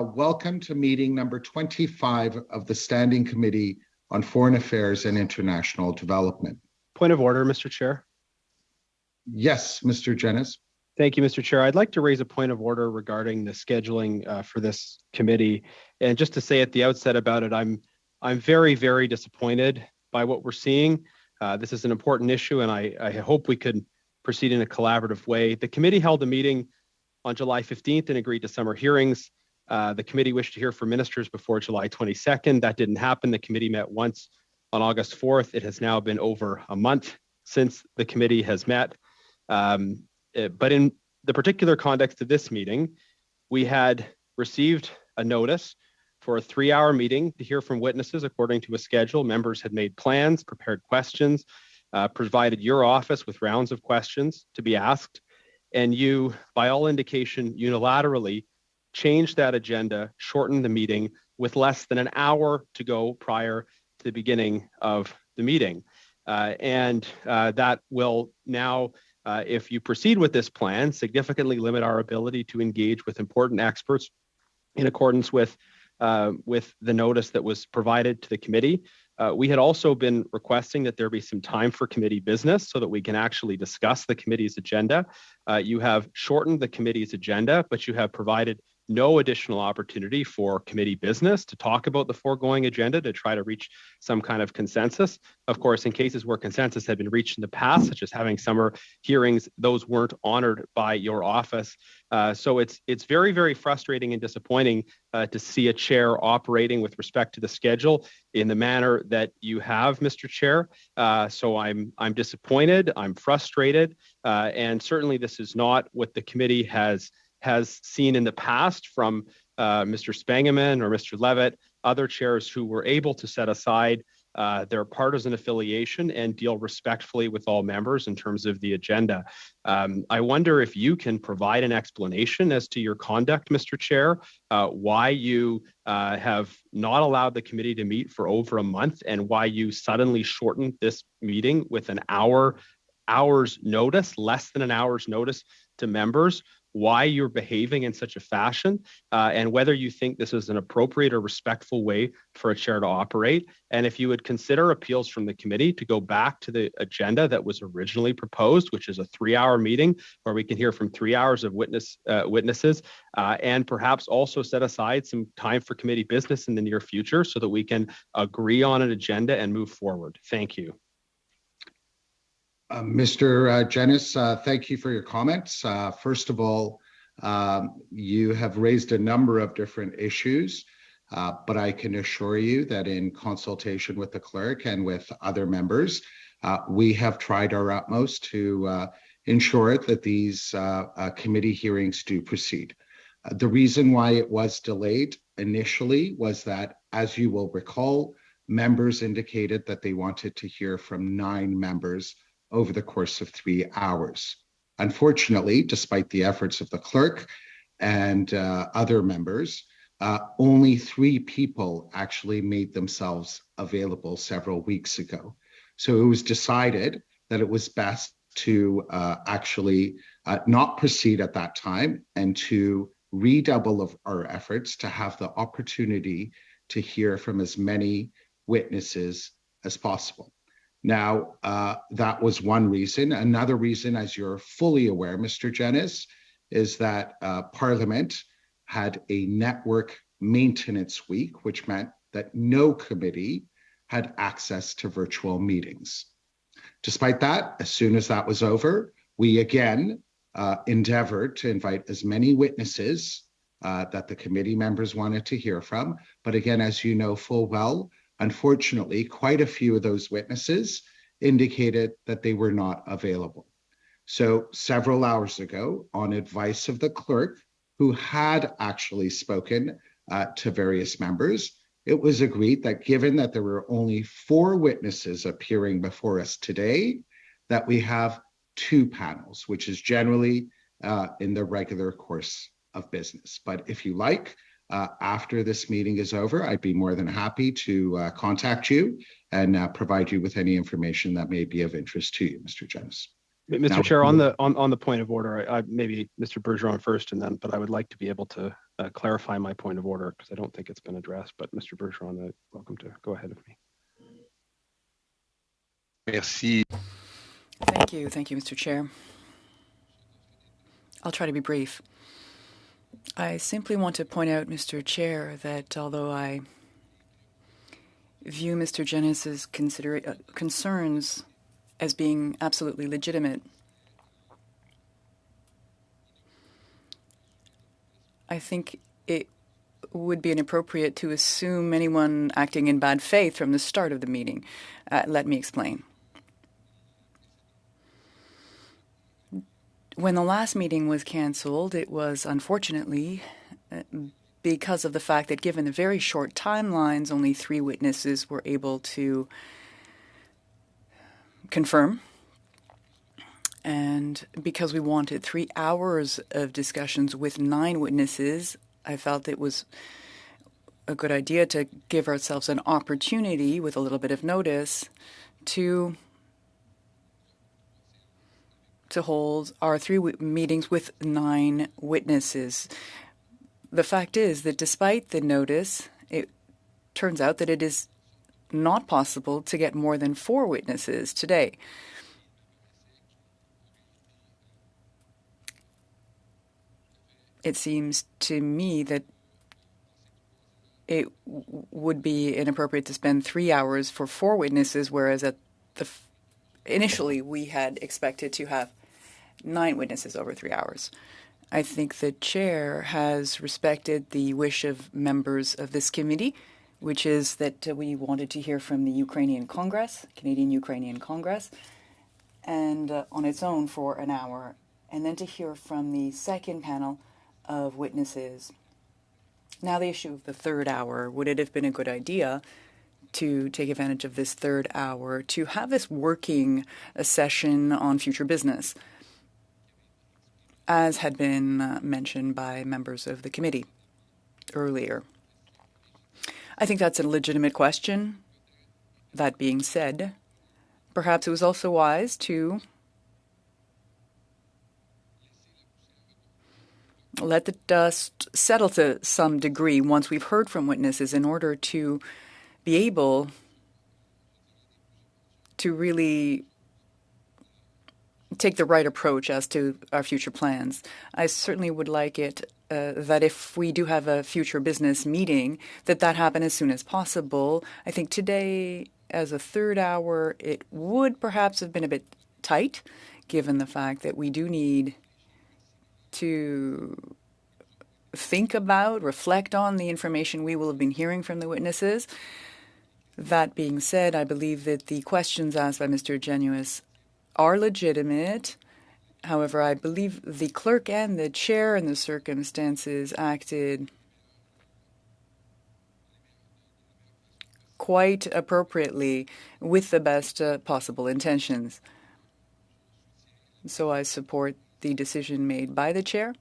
Welcome to meeting number 25 of the Standing Committee on Foreign Affairs and International Development. Point of order, Mr. Chair. Yes, Mr. Jennings. Thank you, Mr. Chair. I'd like to raise a point of order regarding the scheduling for this committee. And just to say at the outset about it, I'm very, very disappointed by what we're seeing. This is an important issue, and I hope we could proceed in a collaborative way. The committee held a meeting on July 15th and agreed to summer hearings. The committee wished to hear from ministers before July 22nd. That didn't happen. The committee met once on August 4th. It has now been over a month since the committee has met. But in the particular context of this meeting, we had received a notice for a 3-hour meeting to hear from witnesses according to a schedule. Members had made plans, prepared questions, provided your office with rounds of questions to be asked. And you, by all indication, unilaterally changed that agenda, shortened the meeting with less than an hour to go prior to the beginning of the meeting. That will now, if you proceed with this plan, significantly limit our ability to engage with important experts in accordance with the notice that was provided to the committee. We had also been requesting that there be some time for committee business so that we can actually discuss the committee's agenda. You have shortened the committee's agenda, but you have provided no additional opportunity for committee business to talk about the foregoing agenda to try to reach some kind of consensus. Of course, in cases where consensus had been reached in the past, such as having summer hearings, those weren't honored by your office. So it's very, very frustrating and disappointing to see a chair operating with respect to the schedule in the manner that you have, Mr. Chair. So I'm disappointed, I'm frustrated, and certainly this is not what the committee has seen in the past from Mr. Spangeman or Mr. Levitt, other chairs who were able to set aside their partisan affiliation and deal respectfully with all members in terms of the agenda. I wonder if you can provide an explanation as to your conduct, Mr. Chair, why you have not allowed the committee to meet for over a month and why you suddenly shortened this meeting with an hour's notice, less than an hour's notice to members, why you're behaving in such a fashion, and whether you think this is an appropriate or respectful way for a chair to operate. And if you would consider appeals from the committee to go back to the agenda that was originally proposed, which is a 3-hour meeting where we can hear from 3 hours of witnesses, and perhaps also set aside some time for committee business in the near future so that we can agree on an agenda and move forward. Thank you. Mr. Jennings, thank you for your comments. First of all, you have raised a number of different issues, but I can assure you that in consultation with the clerk and with other members, we have tried our utmost to ensure that these committee hearings do proceed. The reason why it was delayed initially was that, as you will recall, members indicated that they wanted to hear from 9 members over the course of 3 hours. Unfortunately, despite the efforts of the clerk and other members, only 3 people actually made themselves available several weeks ago. So it was decided that it was best to actually not proceed at that time and to redouble of our efforts to have the opportunity to hear from as many witnesses as possible. Now, that was one reason. Another reason, as you're fully aware, Mr. Jennings, is that Parliament had a network maintenance week, which meant that no committee had access to virtual meetings. Despite that, as soon as that was over, we again endeavored to invite as many witnesses that the committee members wanted to hear from. But again, as you know full well, unfortunately, quite a few of those witnesses indicated that they were not available. So several hours ago, on advice of the clerk, who had actually spoken to various members, it was agreed that given that there were only 4 witnesses appearing before us today, that we have 2 panels, which is generally in the regular course of business. But if you like, after this meeting is over, I'd be more than happy to contact you and provide you with any information that may be of interest to you, Mr. Jennings. Mr. Chair, on the point of order, I maybe Mr. Bergeron first, but I would like to be able to clarify my point of order because I don't think it's been addressed. But Mr. Bergeron, welcome to go ahead with me. Merci. Thank you, Mr. Chair. I'll try to be brief. I simply want to point out, Mr. Chair, that although I view Mr. Genis's concerns as being absolutely legitimate, I think it would be inappropriate to assume anyone acting in bad faith from the start of the meeting. Let me explain. When the last meeting was cancelled, it was unfortunately because of the fact that given the very short timelines, only 3 witnesses were able to confirm. And because we wanted 3 hours of discussions with 9 witnesses, I felt it was a good idea to give ourselves an opportunity with a little bit of notice to hold our 3 meetings with 9 witnesses. The fact is that despite the notice, it turns out that it is not possible to get more than 4 witnesses today. It seems to me that it would be inappropriate to spend 3 hours for 4 witnesses, whereas initially we had expected to have 9 witnesses over 3 hours. I think the chair has respected the wish of members of this committee, which is that we wanted to hear from the Ukrainian Congress, Canadian Ukrainian Congress, and on its own for an hour, and then to hear from the second panel of witnesses. Now the issue of the 3rd hour, would it have been a good idea to take advantage of this 3rd hour to have this working session on future business, as had been mentioned by members of the committee earlier? I think that's a legitimate question. That being said, perhaps it was also wise to let the dust settle to some degree once we've heard from witnesses in order to be able to really take the right approach as to our future plans. I certainly would like it that if we do have a future business meeting, that happen as soon as possible. I think today, as a 3rd hour, it would perhaps have been a bit tight, given the fact that we do need to think about, reflect on the information we will have been hearing from the witnesses. That being said, I believe that the questions asked by Mr. Genuis are legitimate. However, I believe the clerk and the chair in the circumstances acted quite appropriately with the best possible intentions. So I support the decision made by the chair.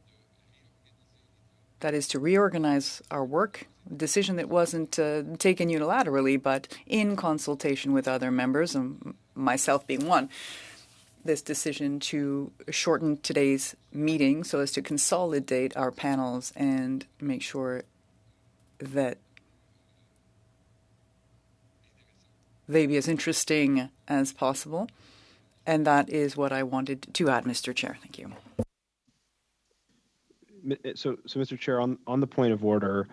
That is to reorganize our work, a decision that wasn't taken unilaterally, but in consultation with other members, and myself being one. This decision to shorten today's meeting so as to consolidate our panels and make sure that they be as interesting as possible. And that is what I wanted to add, Mr. Chair. Thank you. So Mr. Chair, on the point of order,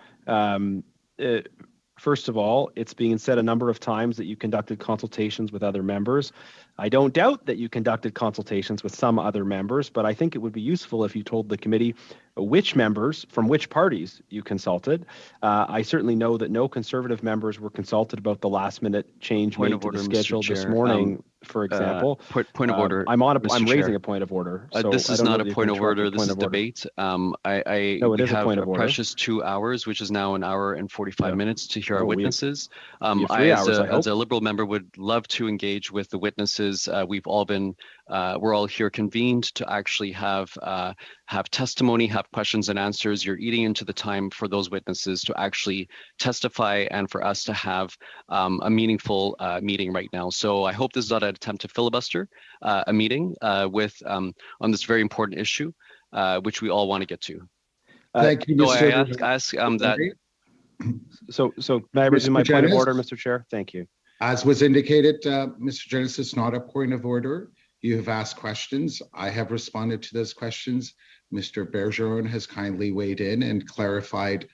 first of all, it's being said a number of times that you conducted consultations with other members. I don't doubt that you conducted consultations with some other members, but I think it would be useful if you told the committee which members from which parties you consulted. I certainly know that no Conservative members were consulted about the last-minute change made to the schedule this morning, for example. Point of order. I'm raising a point of order. So this is not a point of order. This is debate. We have a precious 2 hours, which is now 1 hour and 45 minutes to hear our witnesses. I, as a Liberal member, would love to engage with the witnesses witnesses. We're all here convened to actually have testimony, have questions and answers. You're eating into the time for those witnesses to actually testify and for us to have a meaningful meeting right now. So I hope this is not an attempt to filibuster a meeting on this very important issue, which we all want to get to. Thank you, Mr. So may I resume my point of order, Mr. Chair? Thank you. As was indicated, Mr. Genesis, it's not a point of order. You have asked questions. I have responded to those questions. Mr. Bergeron has kindly weighed in and clarified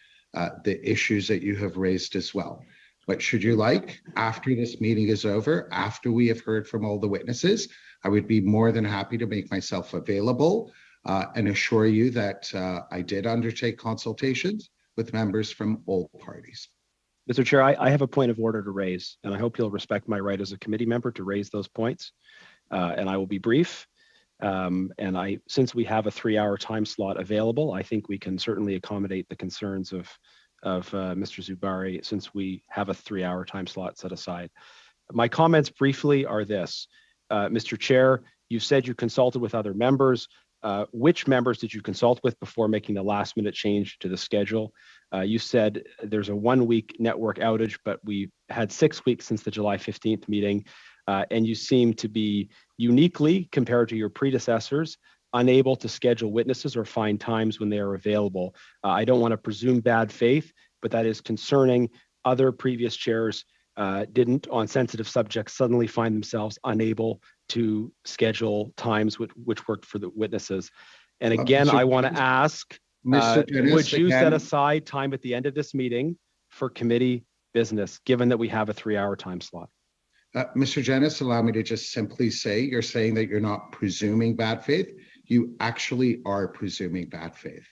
the issues that you have raised as well. But should you like, after this meeting is over, after we have heard from all the witnesses, I would be more than happy to make myself available and assure you that I did undertake consultations with members from all parties. Mr. Chair, I have a point of order to raise, and I hope you'll respect my right as a committee member to raise those points. And I will be brief. Since we have a 3-hour time slot available, I think we can certainly accommodate the concerns of Mr. Zubari since we have a 3-hour time slot set aside. My comments briefly are this. Mr. Chair, you said you consulted with other members. Which members did you consult with before making the last minute change to the schedule? You said there's a 1-week network outage, but we had 6 weeks since the July 15th meeting, and you seem to be uniquely, compared to your predecessors, unable to schedule witnesses or find times when they are available. I don't want to presume bad faith, but that is concerning. Other previous chairs didn't, on sensitive subjects, suddenly find themselves unable to schedule times which worked for the witnesses. And again, I want to ask, would you set aside time at the end of this meeting for committee business, given that we have a 3-hour time slot? Mr. Janice, allow me to just simply say, you're saying that you're not presuming bad faith. You actually are presuming bad faith.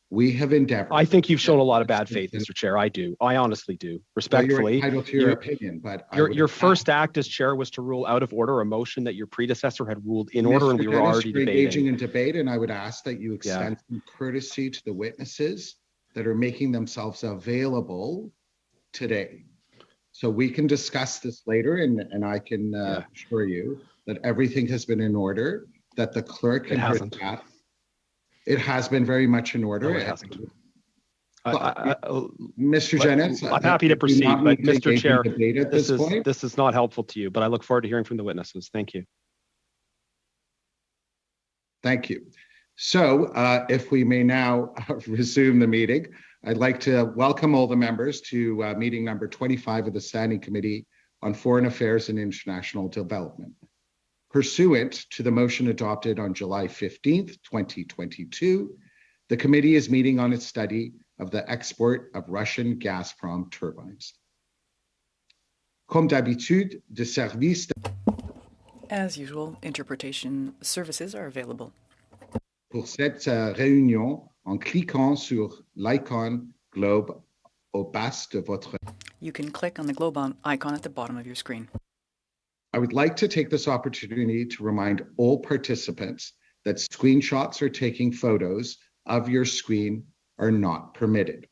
We have endeavored. I think you've shown a lot of bad faith, Mr. Chair. I do. I honestly do. Respectfully. Well, you're entitled to your opinion, but your first act as chair was to rule out of order a motion that your predecessor had ruled in order, and we were already debating. Engaging in debate, and I would ask that you extend some courtesy to the witnesses that are making themselves available today. So we can discuss this later, and I can assure you that everything has been in order, that the clerk can hear that. It has been very much in order. No, it hasn't. Mr. Jennings, I'm happy to proceed, but Mr. Chair, this is not helpful to you, but I look forward to hearing from the witnesses. Thank you. Thank you. So if we may now resume the meeting, I'd like to welcome all the members to meeting number 25 of the Standing Committee on Foreign Affairs and International Development. Pursuant to the motion adopted on July 15th, 2022, the committee is meeting on its study of the export of Russian Gazprom turbines. Comme d'habitude, de services. As usual, interpretation services are available. Pour cette réunion, en cliquant sur l'icône globe au bas de votre. You can click on the globe icon at the bottom of your screen. I would like to take this opportunity to remind all participants that screenshots or taking photos of your screen are not permitted.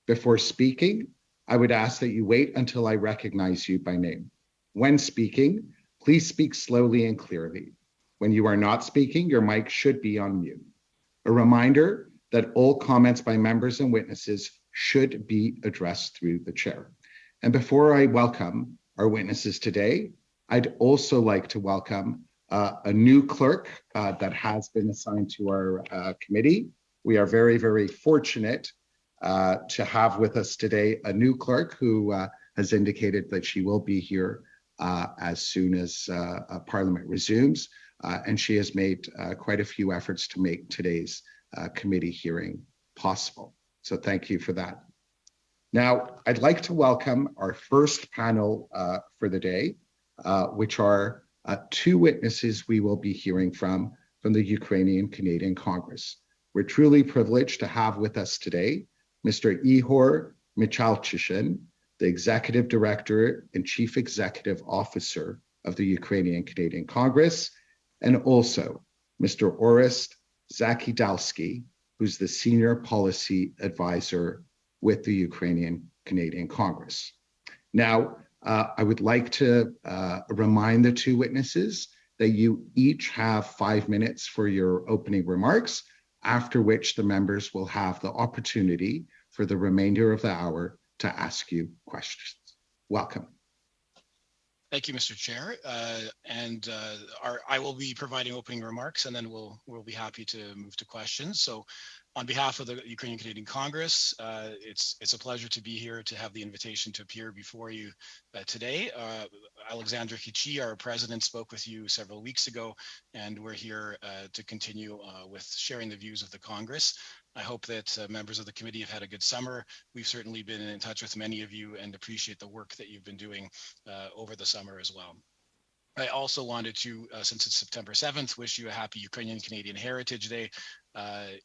Before speaking, I would ask that you wait until I recognize you by name. When speaking, please speak slowly and clearly. When you are not speaking, your mic should be on mute. A reminder that all comments by members and witnesses should be addressed through the chair. And before I welcome our witnesses today, I'd also like to welcome a new clerk that has been assigned to our committee. We are very, very fortunate to have with us today a new clerk who has indicated that she will be here as soon as Parliament resumes. And she has made quite a few efforts to make today's committee hearing possible. So thank you for that. Now, I'd like to welcome our first panel for the day, which are two witnesses we will be hearing from the Ukrainian Canadian Congress. We're truly privileged to have with us today Mr. Ihor Michalchyshyn, the Executive Director and Chief Executive Officer of the Ukrainian Canadian Congress, and also Mr. Orest Zakydalsky, who's the Senior Policy Advisor with the Ukrainian Canadian Congress. Now, I would like to remind the two witnesses that you each have 5 minutes for your opening remarks, after which the members will have the opportunity for the remainder of the hour to ask you questions. Welcome. Thank you, Mr. Chair. I will be providing opening remarks, and then we'll be happy to move to questions. So, on behalf of the Ukrainian Canadian Congress, it's a pleasure to be here to have the invitation to appear before you today. Alexandra Hichi, our president, spoke with you several weeks ago, and we're here to continue with sharing the views of the Congress. I hope that members of the committee have had a good summer. We've certainly been in touch with many of you and appreciate the work that you've been doing over the summer as well. I also wanted to, since it's September 7th, wish you a happy Ukrainian Canadian Heritage Day.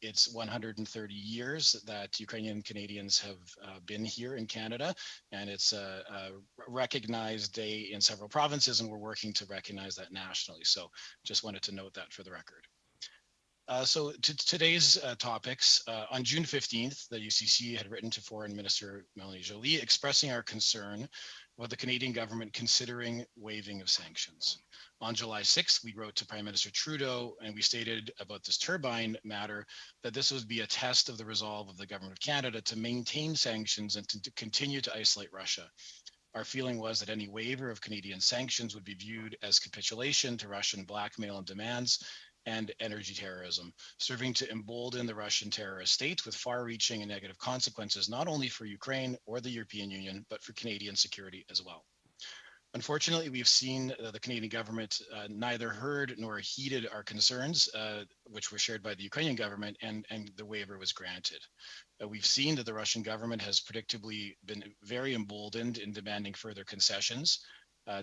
It's 130 years that Ukrainian Canadians have been here in Canada, and it's a recognized day in several provinces, and we're working to recognize that nationally. So just wanted to note that for the record. So to today's topics, on June 15th, the UCC had written to Foreign Minister Melanie Joly expressing our concern about the Canadian government considering waiving of sanctions. On July 6th, we wrote to Prime Minister Trudeau, and we stated about this turbine matter that this would be a test of the resolve of the government of Canada to maintain sanctions and to continue to isolate Russia. Our feeling was that any waiver of Canadian sanctions would be viewed as capitulation to Russian blackmail and demands and energy terrorism, serving to embolden the Russian terrorist state with far-reaching and negative consequences, not only for Ukraine or the European Union, but for Canadian security as well. Unfortunately, we've seen the Canadian government neither heard nor heeded our concerns, which were shared by the Ukrainian government, and the waiver was granted. We've seen that the Russian government has predictably been very emboldened in demanding further concessions.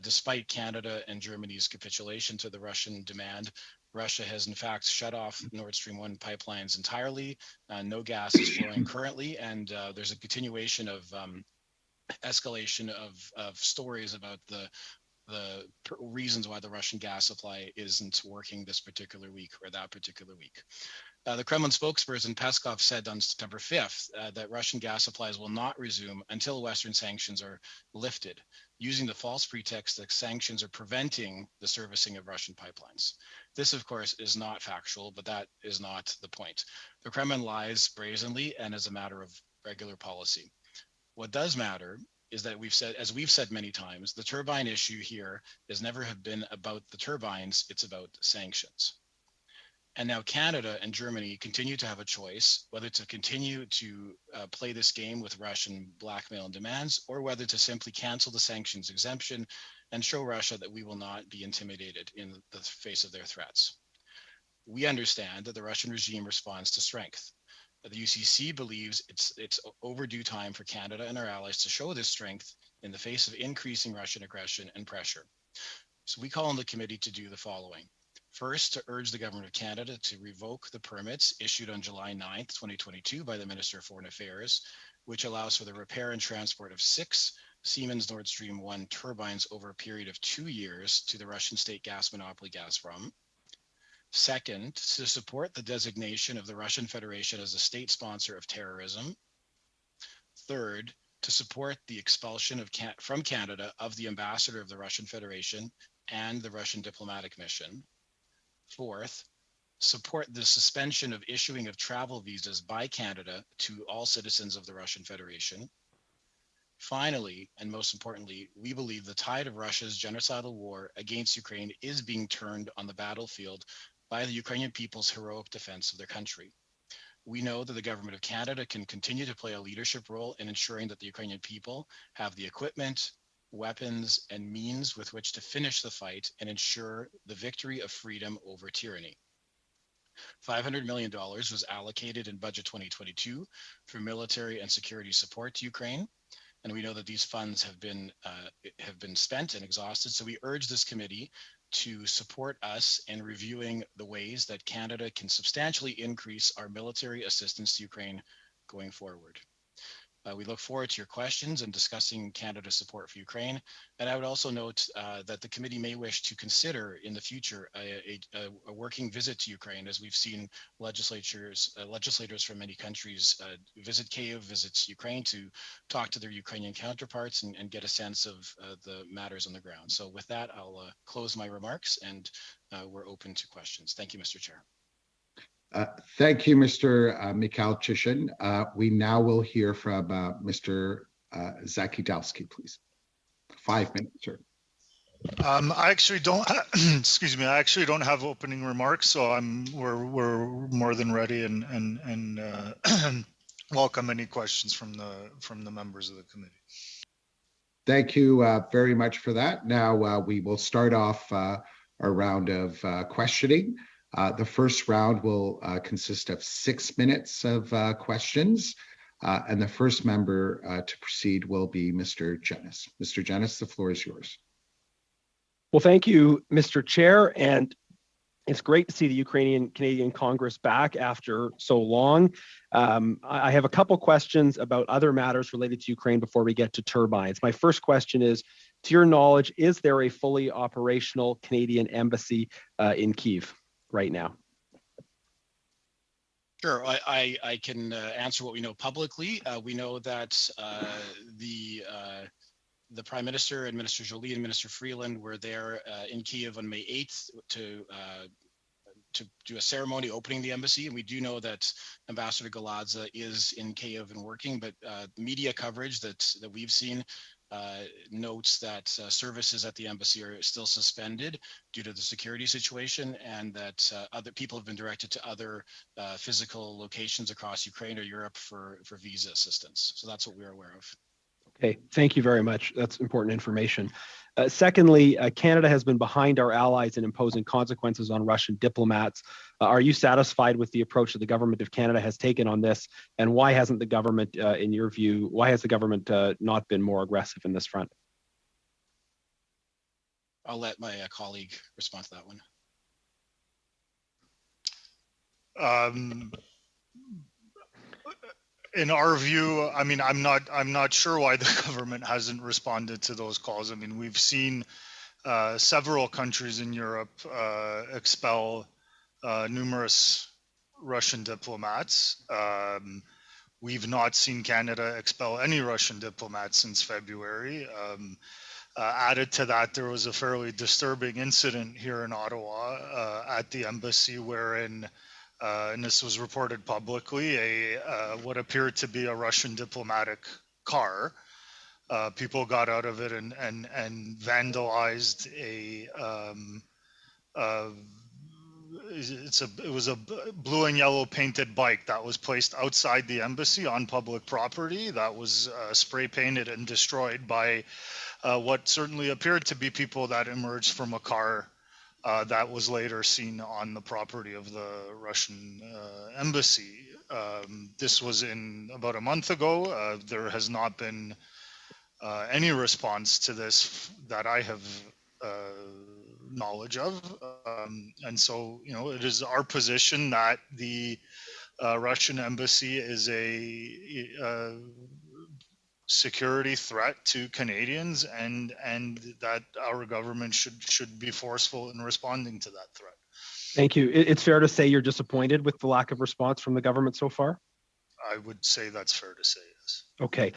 Despite Canada and Germany's capitulation to the Russian demand, Russia has in fact shut off Nord Stream 1 pipelines entirely. No gas is flowing currently, and there's a continuation of escalation of stories about the reasons why the Russian gas supply isn't working this particular week or that particular week. The Kremlin spokesperson Peskov said on September 5th that Russian gas supplies will not resume until Western sanctions are lifted, using the false pretext that sanctions are preventing the servicing of Russian pipelines. This, of course, is not factual, but that is not the point. The Kremlin lies brazenly and as a matter of regular policy. What does matter is that as we've said many times, the turbine issue here has never have been about the turbines, it's about sanctions. And now Canada and Germany continue to have a choice whether to continue to play this game with Russian blackmail and demands, or whether to simply cancel the sanctions exemption and show Russia that we will not be intimidated in the face of their threats. We understand that the Russian regime responds to strength. The UCC believes it's overdue time for Canada and our allies to show this strength in the face of increasing Russian aggression and pressure. So we call on the committee to do the following. First, to urge the Government of Canada to revoke the permits issued on July 9th, 2022 by the Minister of Foreign Affairs, which allows for the repair and transport of 6 Siemens Nord Stream 1 turbines over a period of 2 years to the Russian state gas monopoly Gazprom. Second, to support the designation of the Russian Federation as a state sponsor of terrorism. Third, to support the expulsion from Canada of the ambassador of the Russian Federation and the Russian diplomatic mission. Fourth, support the suspension of issuing of travel visas by Canada to all citizens of the Russian Federation. Finally, and most importantly, we believe the tide of Russia's genocidal war against Ukraine is being turned on the battlefield by the Ukrainian people's heroic defense of their country. We know that the Government of Canada can continue to play a leadership role in ensuring that the Ukrainian people have the equipment, weapons, and means with which to finish the fight and ensure the victory of freedom over tyranny. $500 million was allocated in Budget 2022 for military and security support to Ukraine, and we know that these funds have been spent and exhausted. So we urge this committee to support us in reviewing the ways that Canada can substantially increase our military assistance to Ukraine going forward. We look forward to your questions and discussing Canada's support for Ukraine. And I would also note that the committee may wish to consider in the future a working visit to Ukraine, as we've seen legislators from many countries visit Kyiv, visit Ukraine to talk to their Ukrainian counterparts and get a sense of the matters on the ground. So with that, I'll close my remarks, and we're open to questions. Thank you, Mr. Chair. Thank you, Mr. Michalchyshyn. We now will hear from Mr. Zakydalsky, please. 5 minutes, sir. I actually don't. Excuse me. I actually don't have opening remarks, so we're more than ready and welcome any questions from the members of the committee. Thank you very much for that. Now we will start off our round of questioning. The first round will consist of 6 minutes of questions, and the first member to proceed will be Mr. Jennis. Mr. Jennis, the floor is yours. Well, thank you, Mr. Chair, and it's great to see the Ukrainian-Canadian Congress back after so long. I have a couple questions about other matters related to Ukraine before we get to turbines. My first question is, to your knowledge, is there a fully operational Canadian embassy in Kyiv right now? Sure, I can answer what we know publicly. We know that the Prime Minister and Minister Joly and Minister Freeland were there in Kyiv on May 8th to do a ceremony opening the embassy. And we do know that Ambassador Galadza is in Kyiv and working, but media coverage that we've seen notes that services at the embassy are still suspended due to the security situation, and that other people have been directed to other physical locations across Ukraine or Europe for visa assistance. So that's what we're aware of. Okay, thank you very much. That's important information. Secondly, Canada has been behind our allies in imposing consequences on Russian diplomats. Are you satisfied with the approach that the government of Canada has taken on this? And why hasn't the government, in your view, why has the government not been more aggressive in this front? I'll let my colleague respond to that one. In our view, I mean, I'm not sure why the government hasn't responded to those calls. I mean, we've seen several countries in Europe expel numerous Russian diplomats. We've not seen Canada expel any Russian diplomats since February. Added to that, there was a fairly disturbing incident here in Ottawa at the embassy wherein and this was reported publicly, what appeared to be a Russian diplomatic car. People got out of it and vandalized it was a blue and yellow painted bike that was placed outside the embassy on public property that was spray painted and destroyed by what certainly appeared to be people that emerged from a car that was later seen on the property of the Russian embassy. This was in about a month ago. There has not been any response to this that I have knowledge of. And so, you know, it is our position that the Russian embassy is a security threat to Canadians, and that our government should be forceful in responding to that threat. Thank you. It's fair to say you're disappointed with the lack of response from the government so far? I would say that's fair to say, yes. Okay.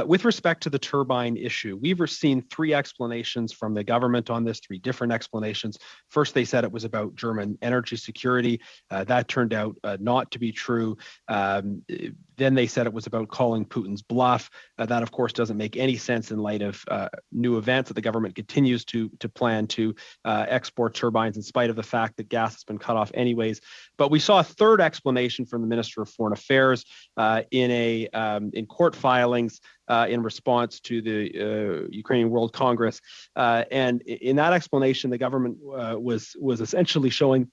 With respect to the turbine issue, we've seen 3 explanations from the government on this, 3 different explanations. First, they said it was about German energy security. That turned out not to be true. Then they said it was about calling Putin's bluff. That, of course, doesn't make any sense in light of new events that the government continues to plan to export turbines in spite of the fact that gas has been cut off anyways. But we saw a third explanation from the Minister of Foreign Affairs in court filings in response to the Ukrainian World Congress. And in that explanation, the government was essentially showing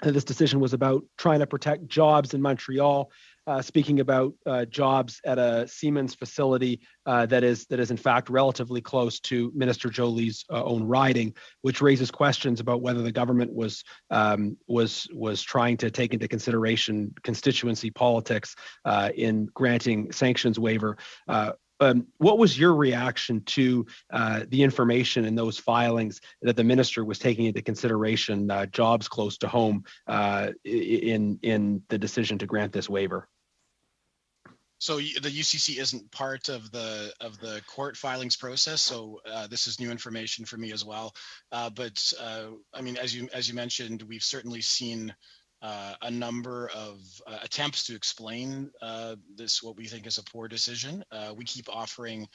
that this decision was about trying to protect jobs in Montreal speaking about jobs at a Siemens facility that is in fact relatively close to Minister Jolie's own riding, which raises questions about whether the government was trying to take into consideration constituency politics in granting sanctions waiver. What was your reaction to the information in those filings that the minister was taking into consideration jobs close to home in the decision to grant this waiver? So the UCC isn't part of the court filings process, so this is new information for me as well. But I mean, as you mentioned, we've certainly seen a number of attempts to explain this, what we think is a poor decision. We keep offering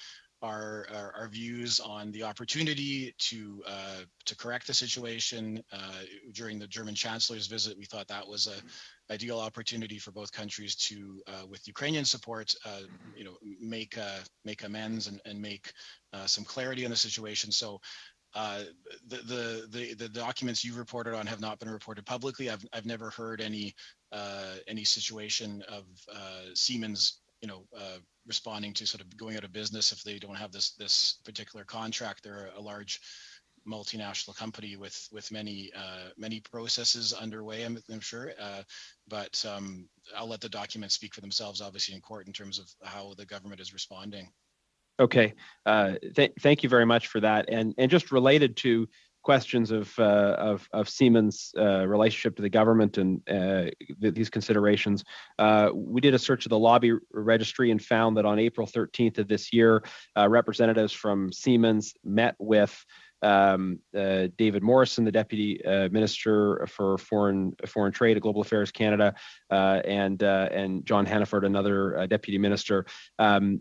our views on the opportunity to correct the situation. During the German Chancellor's visit, we thought that was an ideal opportunity for both countries to, with Ukrainian support, make amends and make some clarity on the situation. So the documents you reported on have not been reported publicly. I've never heard any situation of Siemens responding to sort of going out of business if they don't have this particular contract. They're a large multinational company with many processes underway, I'm sure. But I'll let the documents speak for themselves, obviously, in court in terms of how the government is responding. Okay, thank you very much for that. And just related to questions of Siemens' relationship to the government and these considerations, we did a search of the lobby registry and found that on April 13th of this year, representatives from Siemens met with David Morrison, the Deputy Minister for Foreign Trade and Global Affairs Canada, and John Hannaford, another Deputy Minister. Do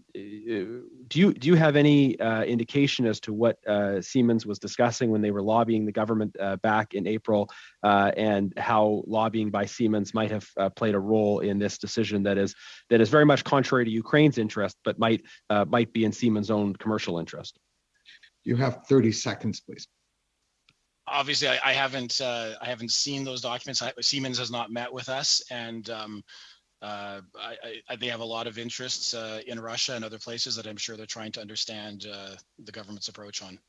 you have any indication as to what Siemens was discussing when they were lobbying the government back in April, and how lobbying by Siemens might have played a role in this decision that is very much contrary to Ukraine's interest, but might be in Siemens' own commercial interest? You have 30 seconds, please. Obviously, I haven't seen those documents. Siemens has not met with us, and they have a lot of interests in Russia and other places that I'm sure they're trying to understand the government's approach on.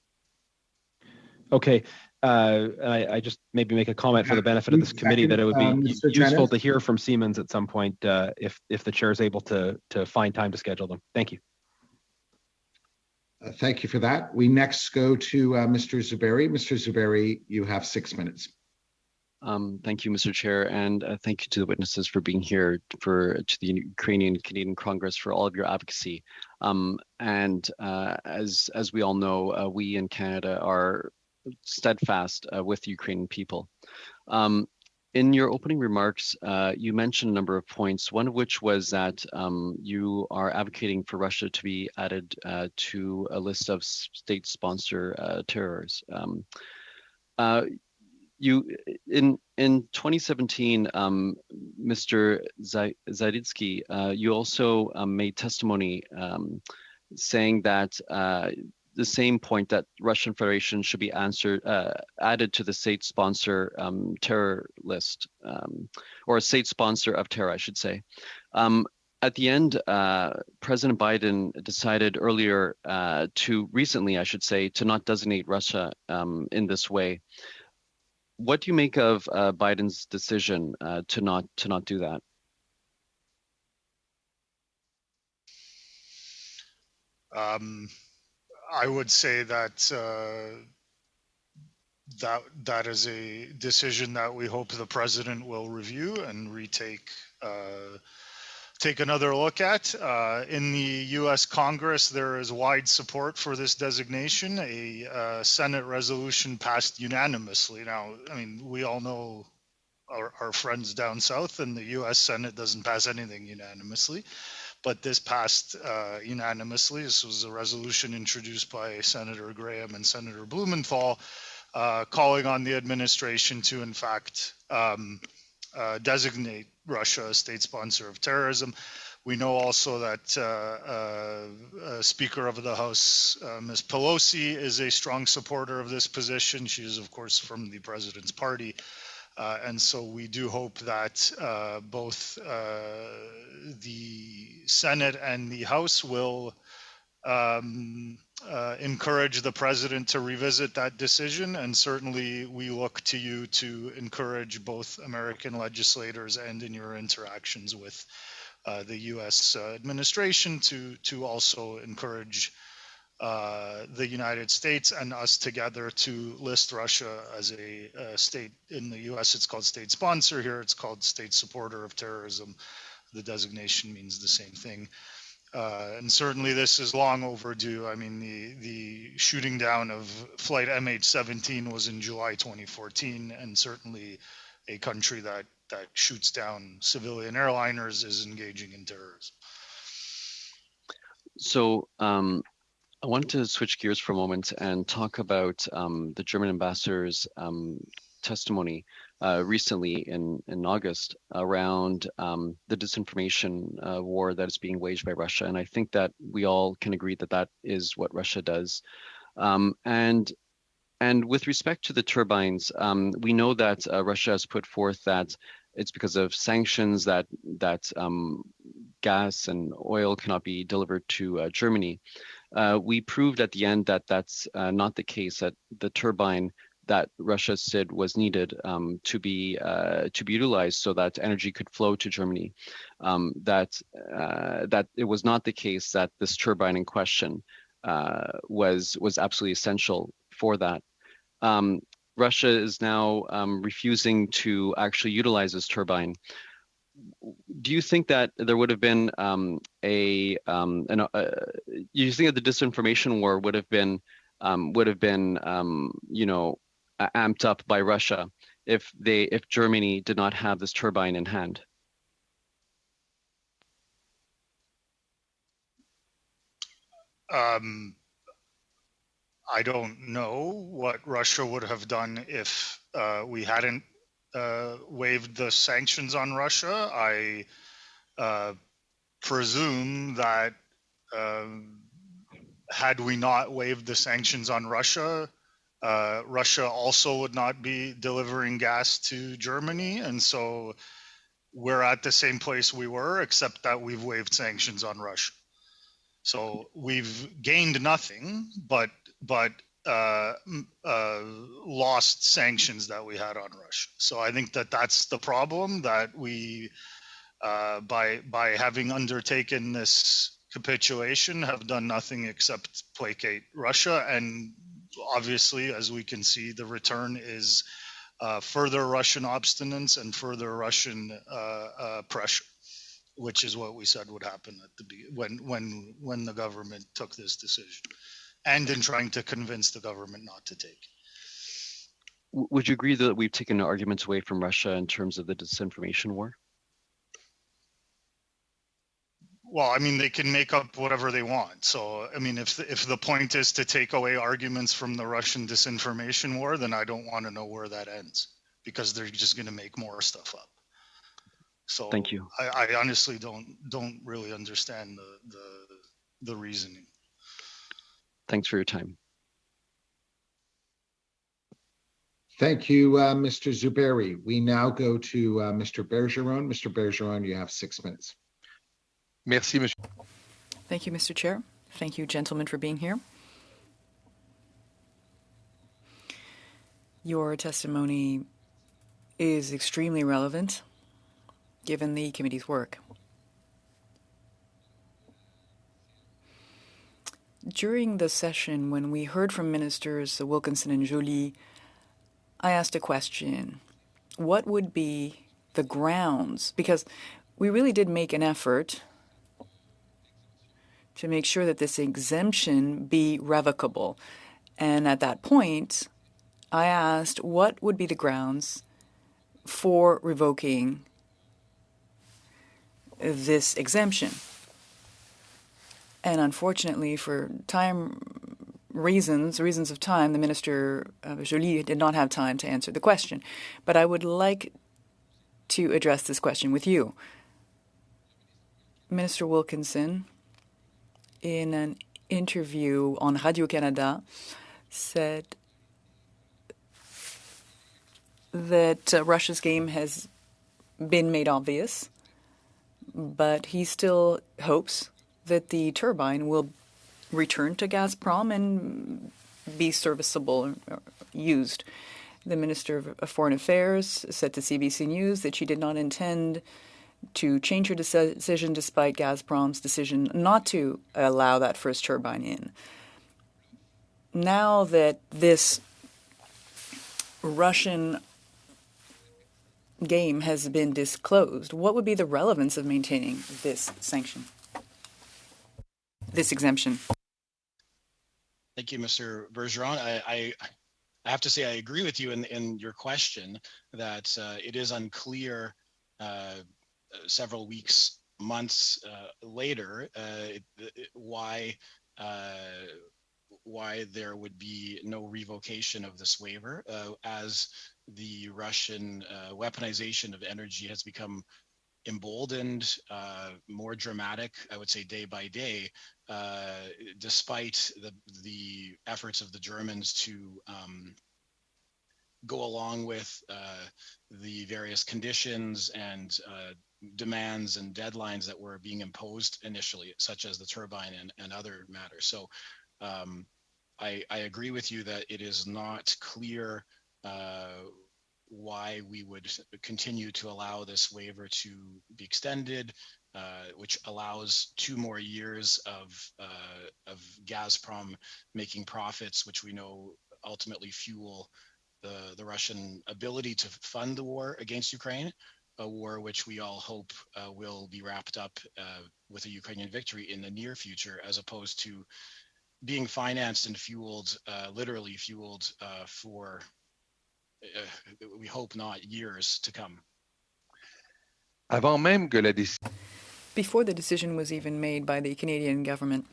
Okay. I just maybe make a comment for the benefit of this committee that it would be useful to hear from Siemens at some point if the chair is able to find time to schedule them. Thank you. Thank you for that. We next go to Mr. Zuberi. Mr. Zuberi, you have 6 minutes. Thank you, Mr. Chair, and thank you to the witnesses for being here, to the Ukrainian Canadian Congress for all of your advocacy. As we all know, we in Canada are steadfast with the Ukrainian people. In your opening remarks, you mentioned a number of points, one of which was that you are advocating for Russia to be added to a list of state-sponsor terrors. In 2017, Mr. Zakydalsky, you also made testimony saying that the same point, that Russian Federation should be added to the state sponsor terror list, or a state sponsor of terror, I should say. At the end, President Biden decided recently, I should say, to not designate Russia in this way. What do you make of Biden's decision to not do that? I would say that that is a decision that we hope the president will review and take another look at. In the U.S. Congress, there is wide support for this designation. A Senate resolution passed unanimously. Now, I mean, we all know our friends down south, and the U.S. Senate doesn't pass anything unanimously. But this passed unanimously. This was a resolution introduced by Senator Graham and Senator Blumenthal, calling on the administration to, in fact, designate Russia a state sponsor of terrorism. We know also that Speaker of the House, Ms. Pelosi, is a strong supporter of this position. She is, of course, from the president's party. And so we do hope that both the Senate and the House will encourage the president to revisit that decision. And certainly we look to you to encourage both American legislators and in your interactions with the U.S. administration to also encourage the United States and us together to list Russia as a state. In the U.S. it's called state sponsor. Here it's called state supporter of terrorism. The designation means the same thing. And certainly this is long overdue. I mean, the shooting down of flight MH17 was in July 2014, and certainly a country that shoots down civilian airliners is engaging in terrorism. So I wanted to switch gears for a moment and talk about the German ambassador's testimony recently in August around the disinformation war that is being waged by Russia. And I think that we all can agree that that is what Russia does. And with respect to the turbines, we know that Russia has put forth that it's because of sanctions that gas and oil cannot be delivered to Germany. We proved at the end that that's not the case, that the turbine that Russia said was needed to be utilized so that energy could flow to Germany, that it was not the case that this turbine in question was absolutely essential for that. Russia is now refusing to actually utilize this turbine. Do you think that there would have been you think that the disinformation war would have been amped up by Russia if Germany did not have this turbine in hand? I don't know what Russia would have done if we hadn't waived the sanctions on Russia. I presume that had we not waived the sanctions on Russia, Russia also would not be delivering gas to Germany. And so we're at the same place we were, except that we've waived sanctions on Russia. So we've gained nothing, but lost sanctions that we had on Russia. So I think that that's the problem, that we, by having undertaken this capitulation, have done nothing except placate Russia. And obviously, as we can see, the return is further Russian obstinance and further Russian pressure, which is what we said would happen at the when the government took this decision, and in trying to convince the government not to take. Would you agree that we've taken arguments away from Russia in terms of the disinformation war? Well, I mean, they can make up whatever they want. So, I mean, if the point is to take away arguments from the Russian disinformation war, then I don't want to know where that ends, because they're just going to make more stuff up. So, thank you. I honestly don't really understand the reasoning. Thanks for your time. Thank you, Mr. Zuberi. We now go to Mr. Bergeron. Mr. Bergeron, you have 6 minutes. Merci, monsieur. Thank you, Mr. Chair. Thank you, gentlemen, for being here. Your testimony is extremely relevant given the committee's work. During the session, when we heard from Ministers Wilkinson and Joly, I asked a question. What would be the grounds? Because we really did make an effort to make sure that this exemption be revocable. And at that point, I asked what would be the grounds for revoking this exemption. And unfortunately, for reasons of time, the Minister Joly did not have time to answer the question. But I would like to address this question with you. Minister Wilkinson, in an interview on Radio-Canada, said that Russia's game has been made obvious, but he still hopes that the turbine will return to Gazprom and be serviceable, used. The Minister of Foreign Affairs said to CBC News that she did not intend to change her decision despite Gazprom's decision not to allow that first turbine in. Now that this Russian game has been disclosed, what would be the relevance of maintaining this sanction, this exemption? Thank you, Mr. Bergeron. I have to say I agree with you in your question that it is unclear several weeks, months later why there would be no revocation of this waiver as the Russian weaponization of energy has become emboldened, more dramatic, I would say, day by day, despite the efforts of the Germans to go along with the various conditions and demands and deadlines that were being imposed initially, such as the turbine and other matters. So I agree with you that it is not clear why we would continue to allow this waiver to be extended, which allows 2 more years of Gazprom making profits, which we know ultimately fuel the Russian ability to fund the war against Ukraine, a war which we all hope will be wrapped up with a Ukrainian victory in the near future, as opposed to being financed and fueled, literally fueled for, we hope not, years to come. Avant même que la décision. Before the decision was even made by the Canadian government,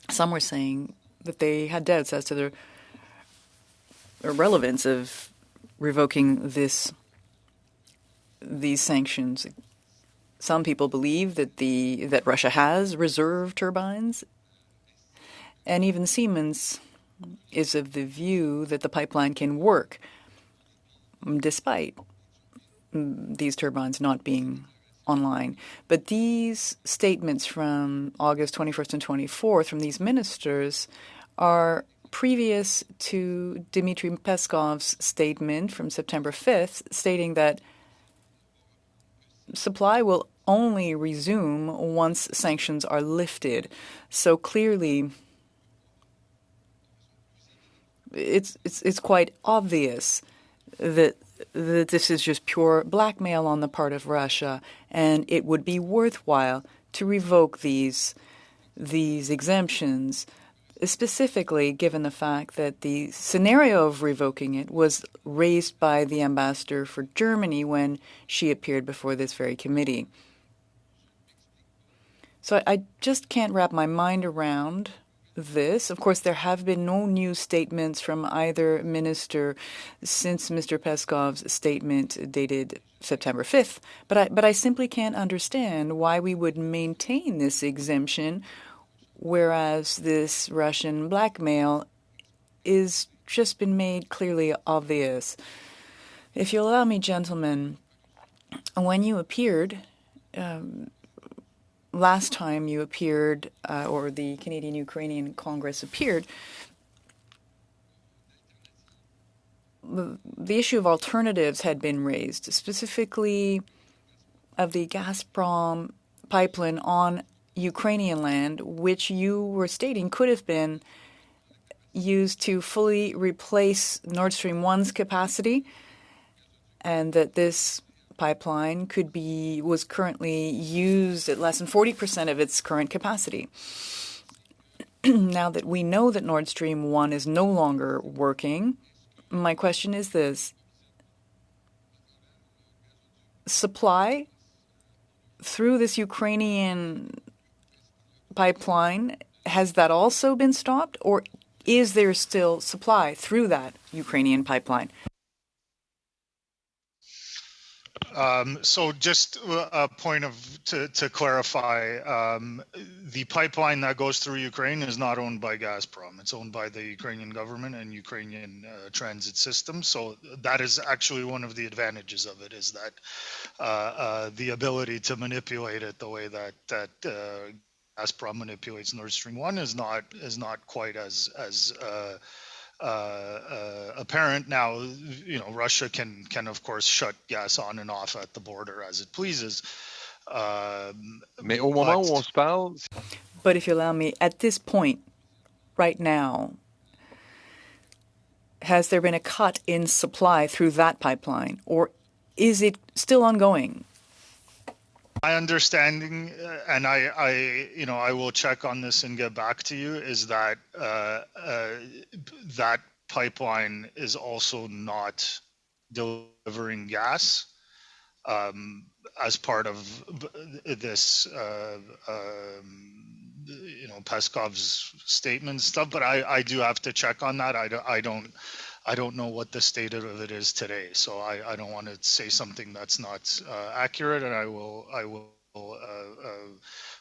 some were saying that they had doubts as to the relevance of revoking these sanctions. Some people believe that Russia has reserve turbines, and even Siemens is of the view that the pipeline can work despite these turbines not being online. But these statements from August 21st and 24th from these ministers are previous to Dmitry Peskov's statement from September 5th, stating that supply will only resume once sanctions are lifted. So clearly, it's quite obvious that this is just pure blackmail on the part of Russia, and it would be worthwhile to revoke these exemptions, specifically given the fact that the scenario of revoking it was raised by the ambassador for Germany when she appeared before this very committee. So I just can't wrap my mind around this. Of course, there have been no new statements from either minister since Mr. Peskov's statement dated September 5th, but I simply can't understand why we would maintain this exemption, whereas this Russian blackmail is just been made clearly obvious. If you'll allow me, gentlemen, when you appeared, last time you appeared, or the Canadian-Ukrainian Congress appeared, the issue of alternatives had been raised, specifically of the Gazprom pipeline on Ukrainian land, which you were stating could have been used to fully replace Nord Stream 1's capacity, and that this pipeline was currently used at less than 40% of its current capacity. Now that we know that Nord Stream 1 is no longer working, my question is this: supply through this Ukrainian pipeline, has that also been stopped, or is there still supply through that Ukrainian pipeline? So just a point to clarify, the pipeline that goes through Ukraine is not owned by Gazprom. It's owned by the Ukrainian government and Ukrainian transit system. So that is actually one of the advantages of it, is that the ability to manipulate it the way that Gazprom manipulates Nord Stream 1 is not quite as apparent. Now, Russia can of course shut gas on and off at the border as it pleases. Mais au moment où on se parle, But if you allow me, at this point, right now, has there been a cut in supply through that pipeline, or is it still ongoing? My understanding, and I will check on this and get back to you, is that that pipeline is also not delivering gas as part of this, Peskov's statement stuff. But I do have to check on that. I don't know what the state of it is today, so I don't want to say something that's not accurate, and I will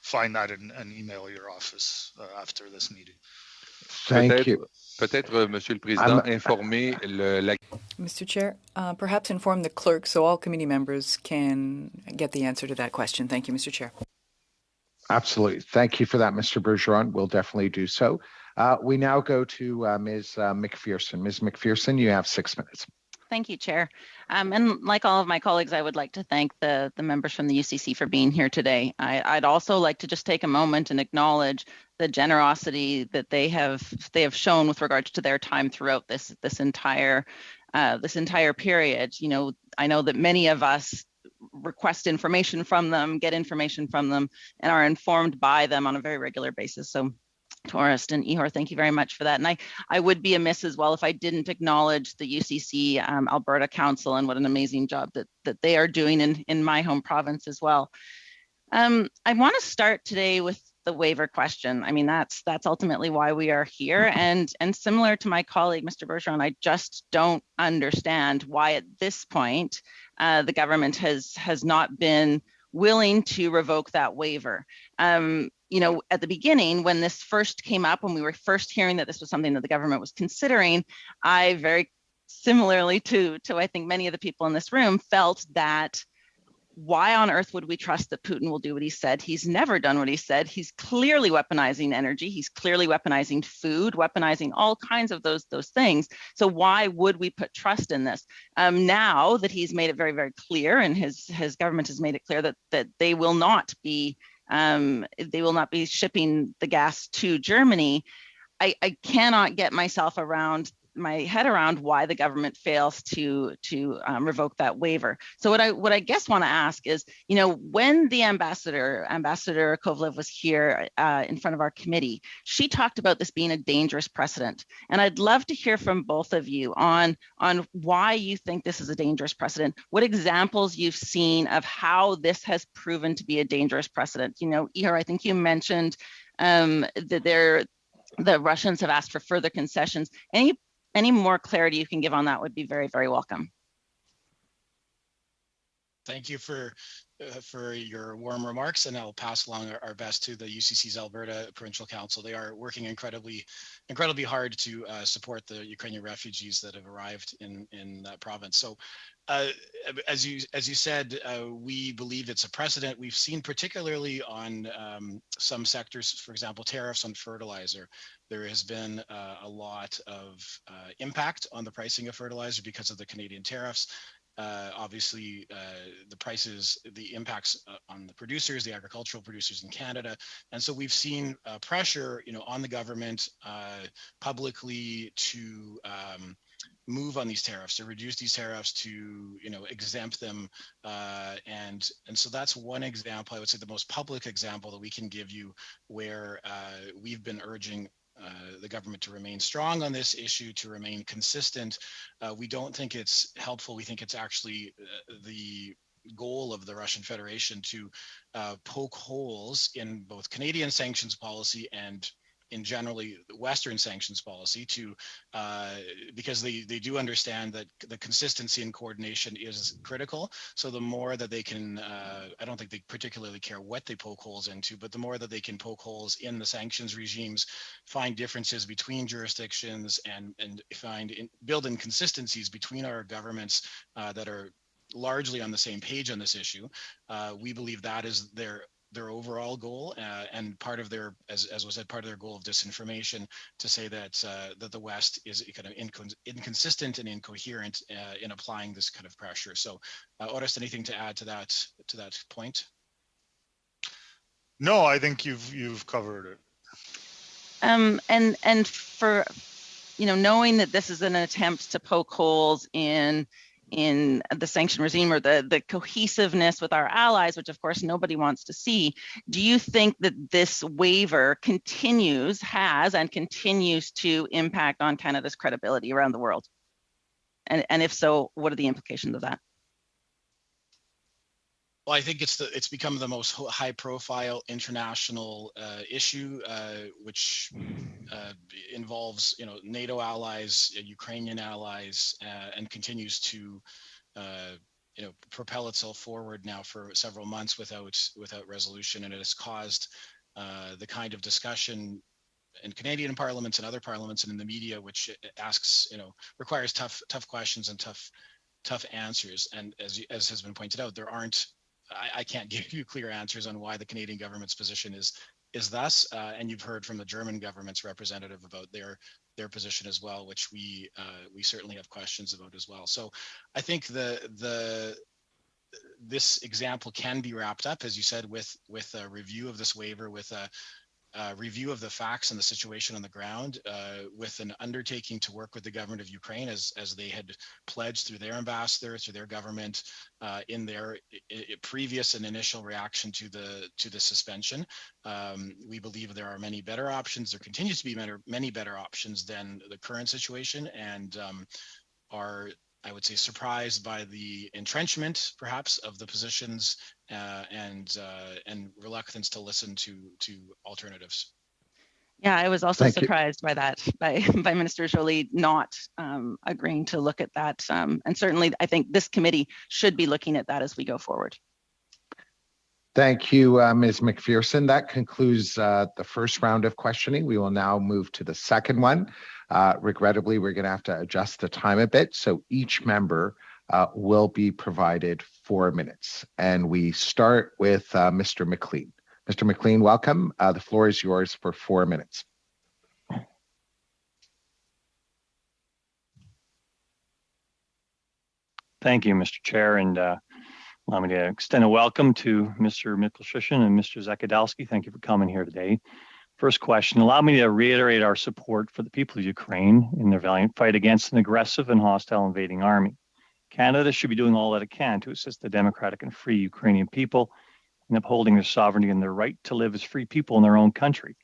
find that and email your office after this meeting. Thank you. Peut-être, Monsieur le Président, informer Mr. Chair, perhaps inform the clerk so all committee members can get the answer to that question. Thank you, Mr. Chair. Absolutely. Thank you for that, Mr. Bergeron. We'll definitely do so. We now go to Ms. Michalchyshyn. Ms. Michalchyshyn, you have 6 minutes. Thank you, Chair. And like all of my colleagues, I would like to thank the members from the UCC for being here today. I'd also like to just take a moment and acknowledge the generosity that they have shown with regards to their time throughout this entire period. I know that many of us request information from them, get information from them, and are informed by them on a very regular basis. So to Orest and Ihor, thank you very much for that. And I would be amiss as well if I didn't acknowledge the UCC Alberta Council and what an amazing job that they are doing in my home province as well. I want to start today with the waiver question. I mean, that's ultimately why we are here. And similar to my colleague, Mr. Bergeron, I just don't understand why at this point the government has not been willing to revoke that waiver. At the beginning, when this first came up, when we were first hearing that this was something that the government was considering, I very similarly to I think many of the people in this room felt that why on earth would we trust that Putin will do what he said? He's never done what he said. He's clearly weaponizing energy. He's clearly weaponizing food, weaponizing all kinds of those things. So why would we put trust in this? Now that he's made it very, very clear, and his government has made it clear that they will not be shipping the gas to Germany, I cannot get my head around why the government fails to revoke that waiver. So what I guess want to ask is, when the Ambassador Kovalev was here in front of our committee, she talked about this being a dangerous precedent. And I'd love to hear from both of you on why you think this is a dangerous precedent, what examples you've seen of how this has proven to be a dangerous precedent. Ihor, I think you mentioned that the Russians have asked for further concessions. Any more clarity you can give on that would be very, very welcome. Thank you for your warm remarks, and I'll pass along our best to the UCC's Alberta Provincial Council. They are working incredibly hard to support the Ukrainian refugees that have arrived in that province. So, as you said, we believe it's a precedent. We've seen particularly on some sectors, for example, tariffs on fertilizer. There has been a lot of impact on the pricing of fertilizer because of the Canadian tariffs. Obviously, the impacts on the producers, the agricultural producers in Canada. And so we've seen pressure, on the government publicly to move on these tariffs, to reduce these tariffs, to exempt them, and so that's one example. I would say the most public example that we can give you where we've been urging the government to remain strong on this issue, to remain consistent. We don't think it's helpful. We think it's actually the goal of the Russian Federation to poke holes in both Canadian sanctions policy and in generally Western sanctions policy to because they do understand that the consistency and coordination is critical. So the more that they can, I don't think they particularly care what they poke holes into, but the more that they can poke holes in the sanctions regimes, find differences between jurisdictions, and build inconsistencies between our governments that are largely on the same page on this issue. We believe that is their overall goal, and part of their, as was said, part of their goal of disinformation, to say that that the West is kind of inconsistent and incoherent in applying this kind of pressure. So, Orest, anything to add to that point? No, I think you've covered it. And for knowing that this is an attempt to poke holes in the sanction regime or the cohesiveness with our allies, which of course nobody wants to see, do you think that this waiver has and continues to impact on Canada's credibility around the world? And if so, what are the implications of that? Well, I think it's become the most high-profile international issue, which involves NATO allies, Ukrainian allies, and continues to propel itself forward now for several months without resolution, and it has caused the kind of discussion in Canadian parliaments and other parliaments and in the media, which requires tough questions and tough answers. And as has been pointed out, I can't give you clear answers on why the Canadian government's position is thus, and you've heard from the German government's representative about their position as well, which we certainly have questions about as well. So I think this example can be wrapped up, as you said, with a review of this waiver, with a review of the facts and the situation on the ground, with an undertaking to work with the government of Ukraine as they had pledged through their ambassador, through their government, in their previous and initial reaction to the suspension. We believe there are many better options. There continues to be many better options than the current situation, and are, I would say, surprised by the entrenchment, perhaps, of the positions and reluctance to listen to alternatives. Yeah, I was also surprised by that, by Minister Joly not agreeing to look at that. And certainly, I think this committee should be looking at that as we go forward. Thank you, Ms. McPherson. That concludes the first round of questioning. We will now move to the second one. Regrettably, we're going to have to adjust the time a bit, so each member will be provided 4 minutes. And we start with Mr. McLean. Mr. McLean, welcome. The floor is yours for 4 minutes. Thank you, Mr. Chair, and allow me to extend a welcome to Mr. Michalchyshyn and Mr. Zakydalsky. Thank you for coming here today. First question, allow me to reiterate our support for the people of Ukraine in their valiant fight against an aggressive and hostile invading army. Canada should be doing all that it can to assist the democratic and free Ukrainian people in upholding their sovereignty and their right to live as free people in their own country.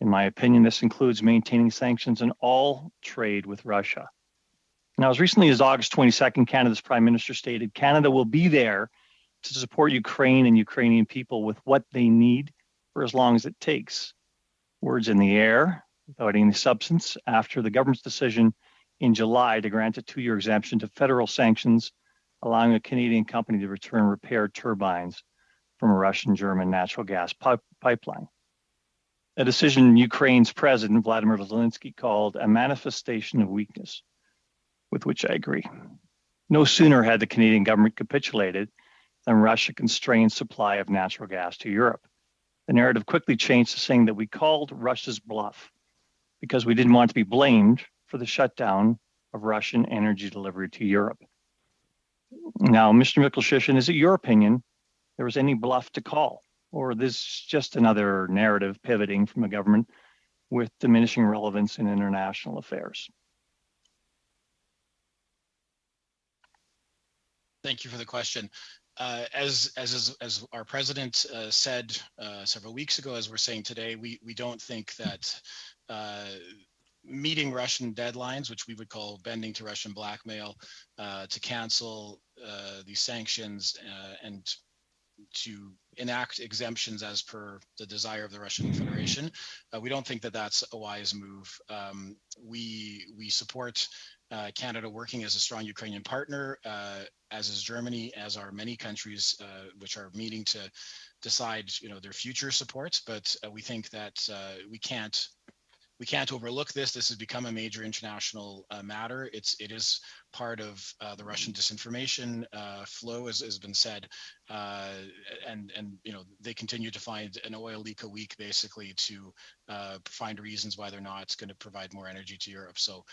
In my opinion, this includes maintaining sanctions on all trade with Russia. Now, as recently as August 22nd, Canada's Prime Minister stated Canada will be there to support Ukraine and Ukrainian people with what they need for as long as it takes. Words in the air, without any substance, after the government's decision in July to grant a 2-year exemption to federal sanctions, allowing a Canadian company to return repaired turbines from a Russian-German natural gas pipeline. A decision Ukraine's President Vladimir Zelensky called a manifestation of weakness, with which I agree. No sooner had the Canadian government capitulated than Russia constrained supply of natural gas to Europe. The narrative quickly changed to saying that we called Russia's bluff because we didn't want to be blamed for the shutdown of Russian energy delivery to Europe. Now, Mr. Michalchyshyn, is it your opinion there was any bluff to call, or this is just another narrative pivoting from a government with diminishing relevance in international affairs? Thank you for the question. As our president said several weeks ago, as we're saying today, we don't think that meeting Russian deadlines, which we would call bending to Russian blackmail, to cancel these sanctions and to enact exemptions as per the desire of the Russian Federation. We don't think that that's a wise move. We support Canada working as a strong Ukrainian partner, as is Germany, as are many countries which are meeting to decide, their future support. But we think that we can't overlook this. This has become a major international matter. It is part of the Russian disinformation flow, as has been said, and they continue to find an oil leak a week, basically, to find reasons why they're not going to provide more energy to Europe. So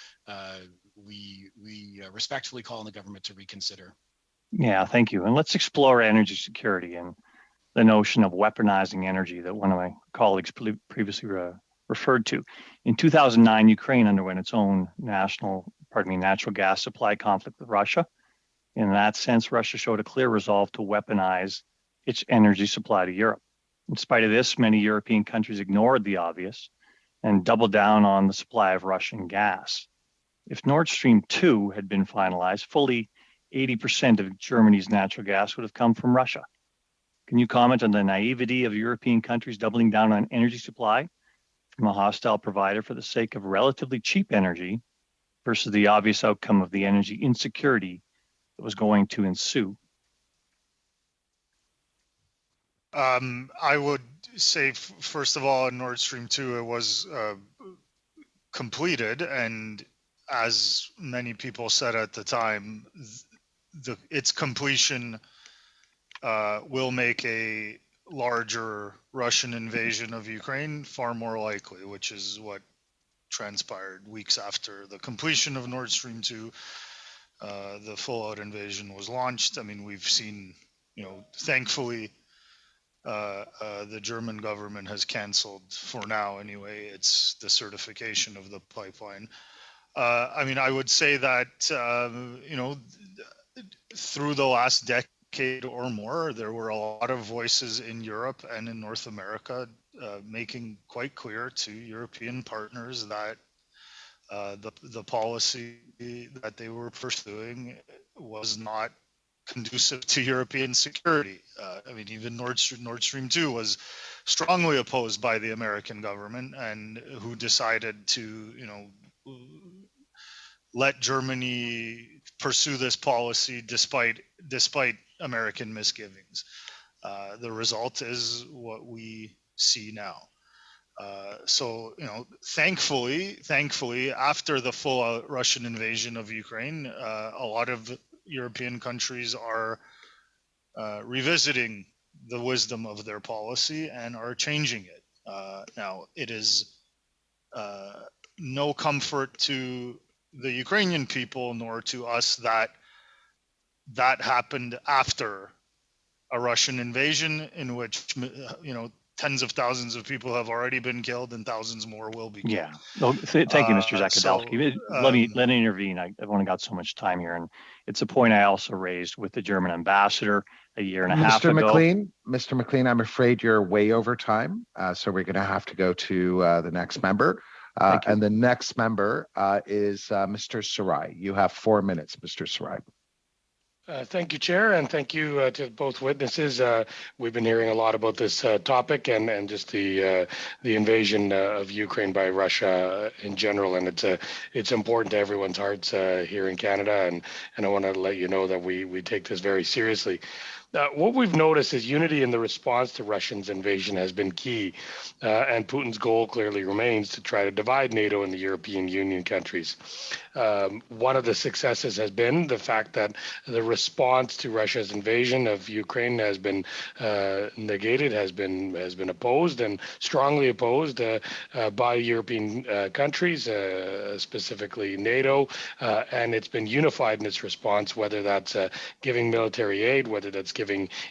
we respectfully call on the government to reconsider. Yeah, thank you. And let's explore energy security and the notion of weaponizing energy that one of my colleagues previously referred to. In 2009, Ukraine underwent its own natural gas supply conflict with Russia. In that sense, Russia showed a clear resolve to weaponize its energy supply to Europe. In spite of this, many European countries ignored the obvious and doubled down on the supply of Russian gas. If Nord Stream 2 had been finalized, fully 80% of Germany's natural gas would have come from Russia. Can you comment on the naivety of European countries doubling down on energy supply from a hostile provider for the sake of relatively cheap energy versus the obvious outcome of the energy insecurity that was going to ensue? I would say, first of all, in Nord Stream 2, it was completed, and as many people said at the time, its completion will make a larger Russian invasion of Ukraine far more likely, which is what transpired weeks after the completion of Nord Stream 2. The full-out invasion was launched. I mean, we've seen, thankfully, the German government has canceled, for now anyway, it's the certification of the pipeline. I would say that, through the last decade or more, there were a lot of voices in Europe and in North America making quite clear to European partners that the policy that they were pursuing was not conducive to European security. Even Nord Stream 2 was strongly opposed by the American government, and who decided to, let Germany pursue this policy despite American misgivings. The result is what we see now. Thankfully, after the full Russian invasion of Ukraine, a lot of European countries are revisiting the wisdom of their policy and are changing it. Now, it is no comfort to the Ukrainian people nor to us that happened after a Russian invasion in which tens of thousands of people have already been killed and thousands more will be killed. Yeah. No, thank you, Mr. Zakydalsky. Let me intervene. I've only got so much time here, and it's a point I also raised with the German ambassador a year and a half ago. Mr. McLean, I'm afraid you're way over time, so we're going to have to go to the next member. And the next member is Mr. Sarai. You have 4 minutes, Mr. Sarai. Thank you, Chair, and thank you to both witnesses. We've been hearing a lot about this topic and just the invasion of Ukraine by Russia in general, and it's important to everyone's hearts here in Canada, and I want to let you know that we take this very seriously. What we've noticed is unity in the response to Russia's invasion has been key, and Putin's goal clearly remains to try to divide NATO and the European Union countries. One of the successes has been the fact that the response to Russia's invasion of Ukraine has been negated, has been opposed and strongly opposed by European countries, specifically NATO, and it's been unified in its response, whether that's giving military aid, whether that's giving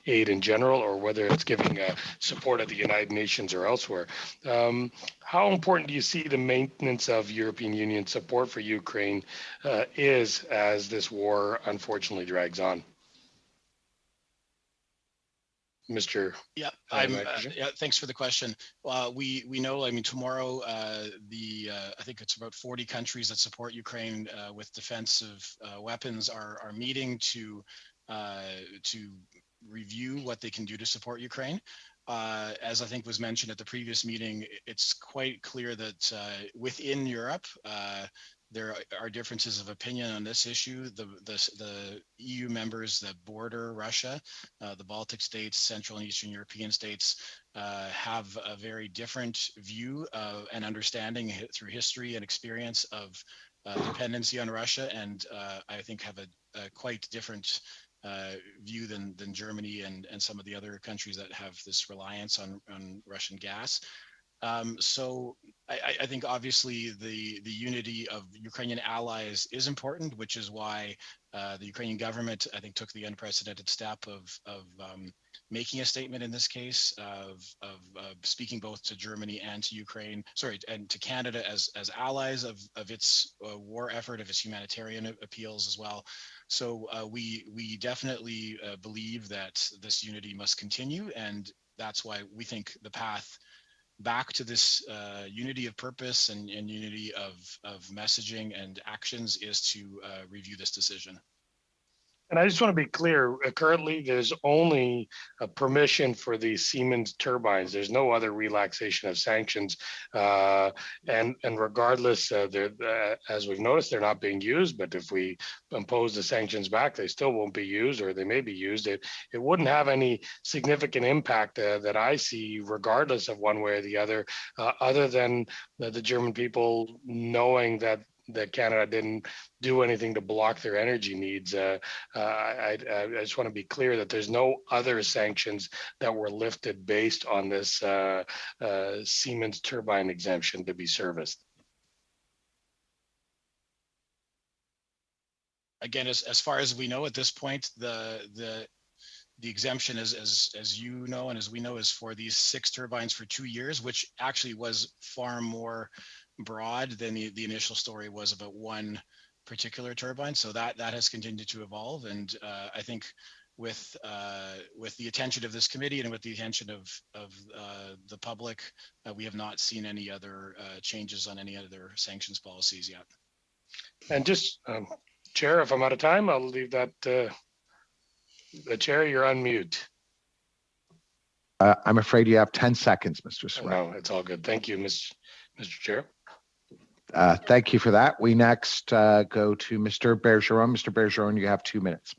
aid in general, or whether it's giving support at the United Nations or elsewhere. How important do you see the maintenance of European Union support for Ukraine is as this war unfortunately drags on? Mr. Thanks for the question. We know, tomorrow, I think it's about 40 countries that support Ukraine with defensive weapons are meeting to review what they can do to support Ukraine. As I think was mentioned at the previous meeting, it's quite clear that within Europe, there are differences of opinion on this issue. The EU members that border Russia, the Baltic states, Central and Eastern European states, have a very different view and understanding through history and experience of dependency on Russia, and I think have a quite different view than Germany and some of the other countries that have this reliance on Russian gas. So I think obviously the unity of Ukrainian allies is important, which is why the Ukrainian government, I think, took the unprecedented step of making a statement in this case, of speaking both to Germany and to Ukraine, and to Canada as allies of its war effort, of its humanitarian appeals as well. So we definitely believe that this unity must continue, and that's why we think the path back to this unity of purpose and unity of messaging and actions is to review this decision. And I just want to be clear, currently there's only a permission for the Siemens turbines. There's no other relaxation of sanctions. And regardless, as we've noticed, they're not being used, but if we impose the sanctions back, they still won't be used, or they may be used. It wouldn't have any significant impact that I see, regardless of one way or the other than the German people knowing that Canada didn't do anything to block their energy needs. I just want to be clear that there's no other sanctions that were lifted based on this Siemens turbine exemption to be serviced. Again, as far as we know at this point, the exemption is, as you know and as we know, is for these 6 turbines for 2 years, which actually was far more broad than the initial story was about one particular turbine. So that has continued to evolve, and I think with the attention of this committee and with the attention of the public, we have not seen any other changes on any other sanctions policies yet. And just Chair, if I'm out of time, I'll leave that. The Chair, you're on mute. I'm afraid you have 10 seconds, Mr. Sweat. No, it's all good. Thank you, Mr. Chair. Thank you for that. We next go to Mr. Bergeron. Mr. Bergeron, you have 2 minutes.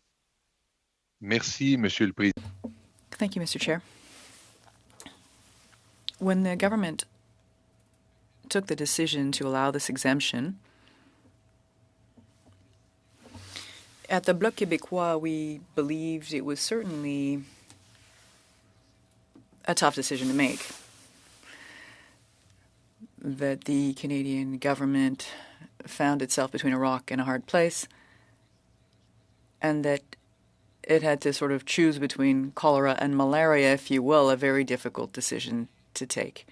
Merci, Monsieur le Président. Thank you, Mr. Chair. When the government took the decision to allow this exemption, at the Bloc Québécois, we believed it was certainly a tough decision to make. That the Canadian government found itself between a rock and a hard place, and that it had to sort of choose between cholera and malaria, if you will, a very difficult decision to take.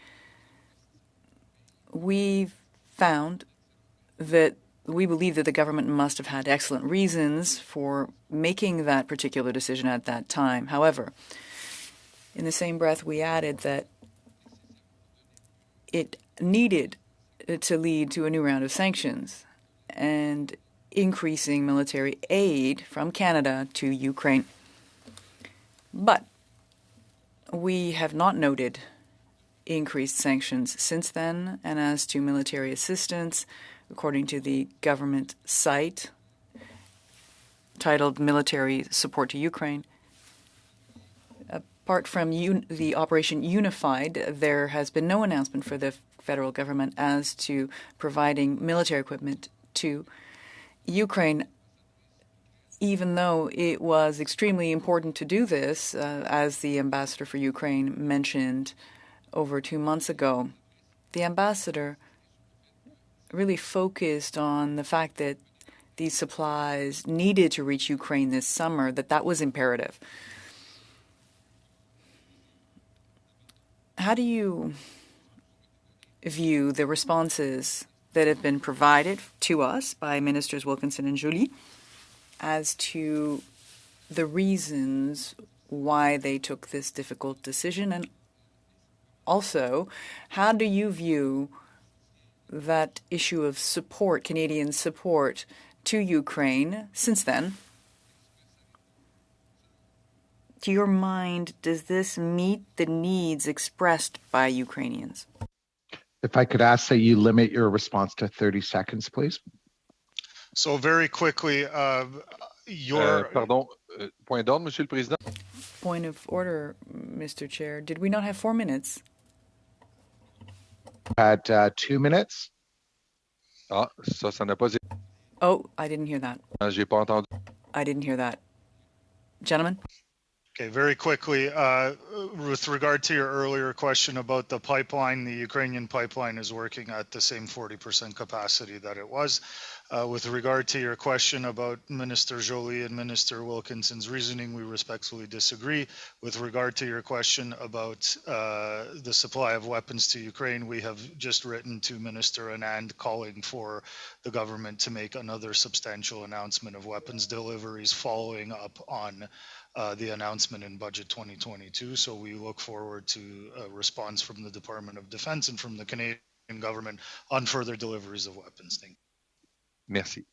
We found that we believe that the government must have had excellent reasons for making that particular decision at that time. However, in the same breath, we added that it needed to lead to a new round of sanctions and increasing military aid from Canada to Ukraine. But we have not noted increased sanctions since then, and as to military assistance, according to the government site titled Military Support to Ukraine, apart from the Operation Unified, there has been no announcement for the federal government as to providing military equipment to Ukraine, even though it was extremely important to do this, as the ambassador for Ukraine mentioned over 2 months ago. The ambassador really focused on the fact that these supplies needed to reach Ukraine this summer, that was imperative. How do you view the responses that have been provided to us by Ministers Wilkinson and Joly as to the reasons why they took this difficult decision? And also, how do you view that issue of support, Canadian support to Ukraine since then? to your mind, does this meet the needs expressed by Ukrainians? If I could ask that you limit your response to 30 seconds, please. So very quickly, Pardon, point d'ordre, Monsieur le Président. Point of order, Mr. Chair. Did we not have 4 minutes? At 2 minutes. Ah, ça n'a pas. Oh, I didn't hear that. J'ai pas entendu. I didn't hear that. Gentlemen? Okay, very quickly, with regard to your earlier question about the pipeline, the Ukrainian pipeline is working at the same 40% capacity that it was. With regard to your question about Minister Joly and Minister Wilkinson's reasoning, we respectfully disagree. With regard to your question about the supply of weapons to Ukraine, we have just written to Minister Anand calling for the government to make another substantial announcement of weapons deliveries following up on the announcement in Budget 2022. So we look forward to a response from the Department of Defense and from the Canadian government on further deliveries of weapons. Thank you. Merci.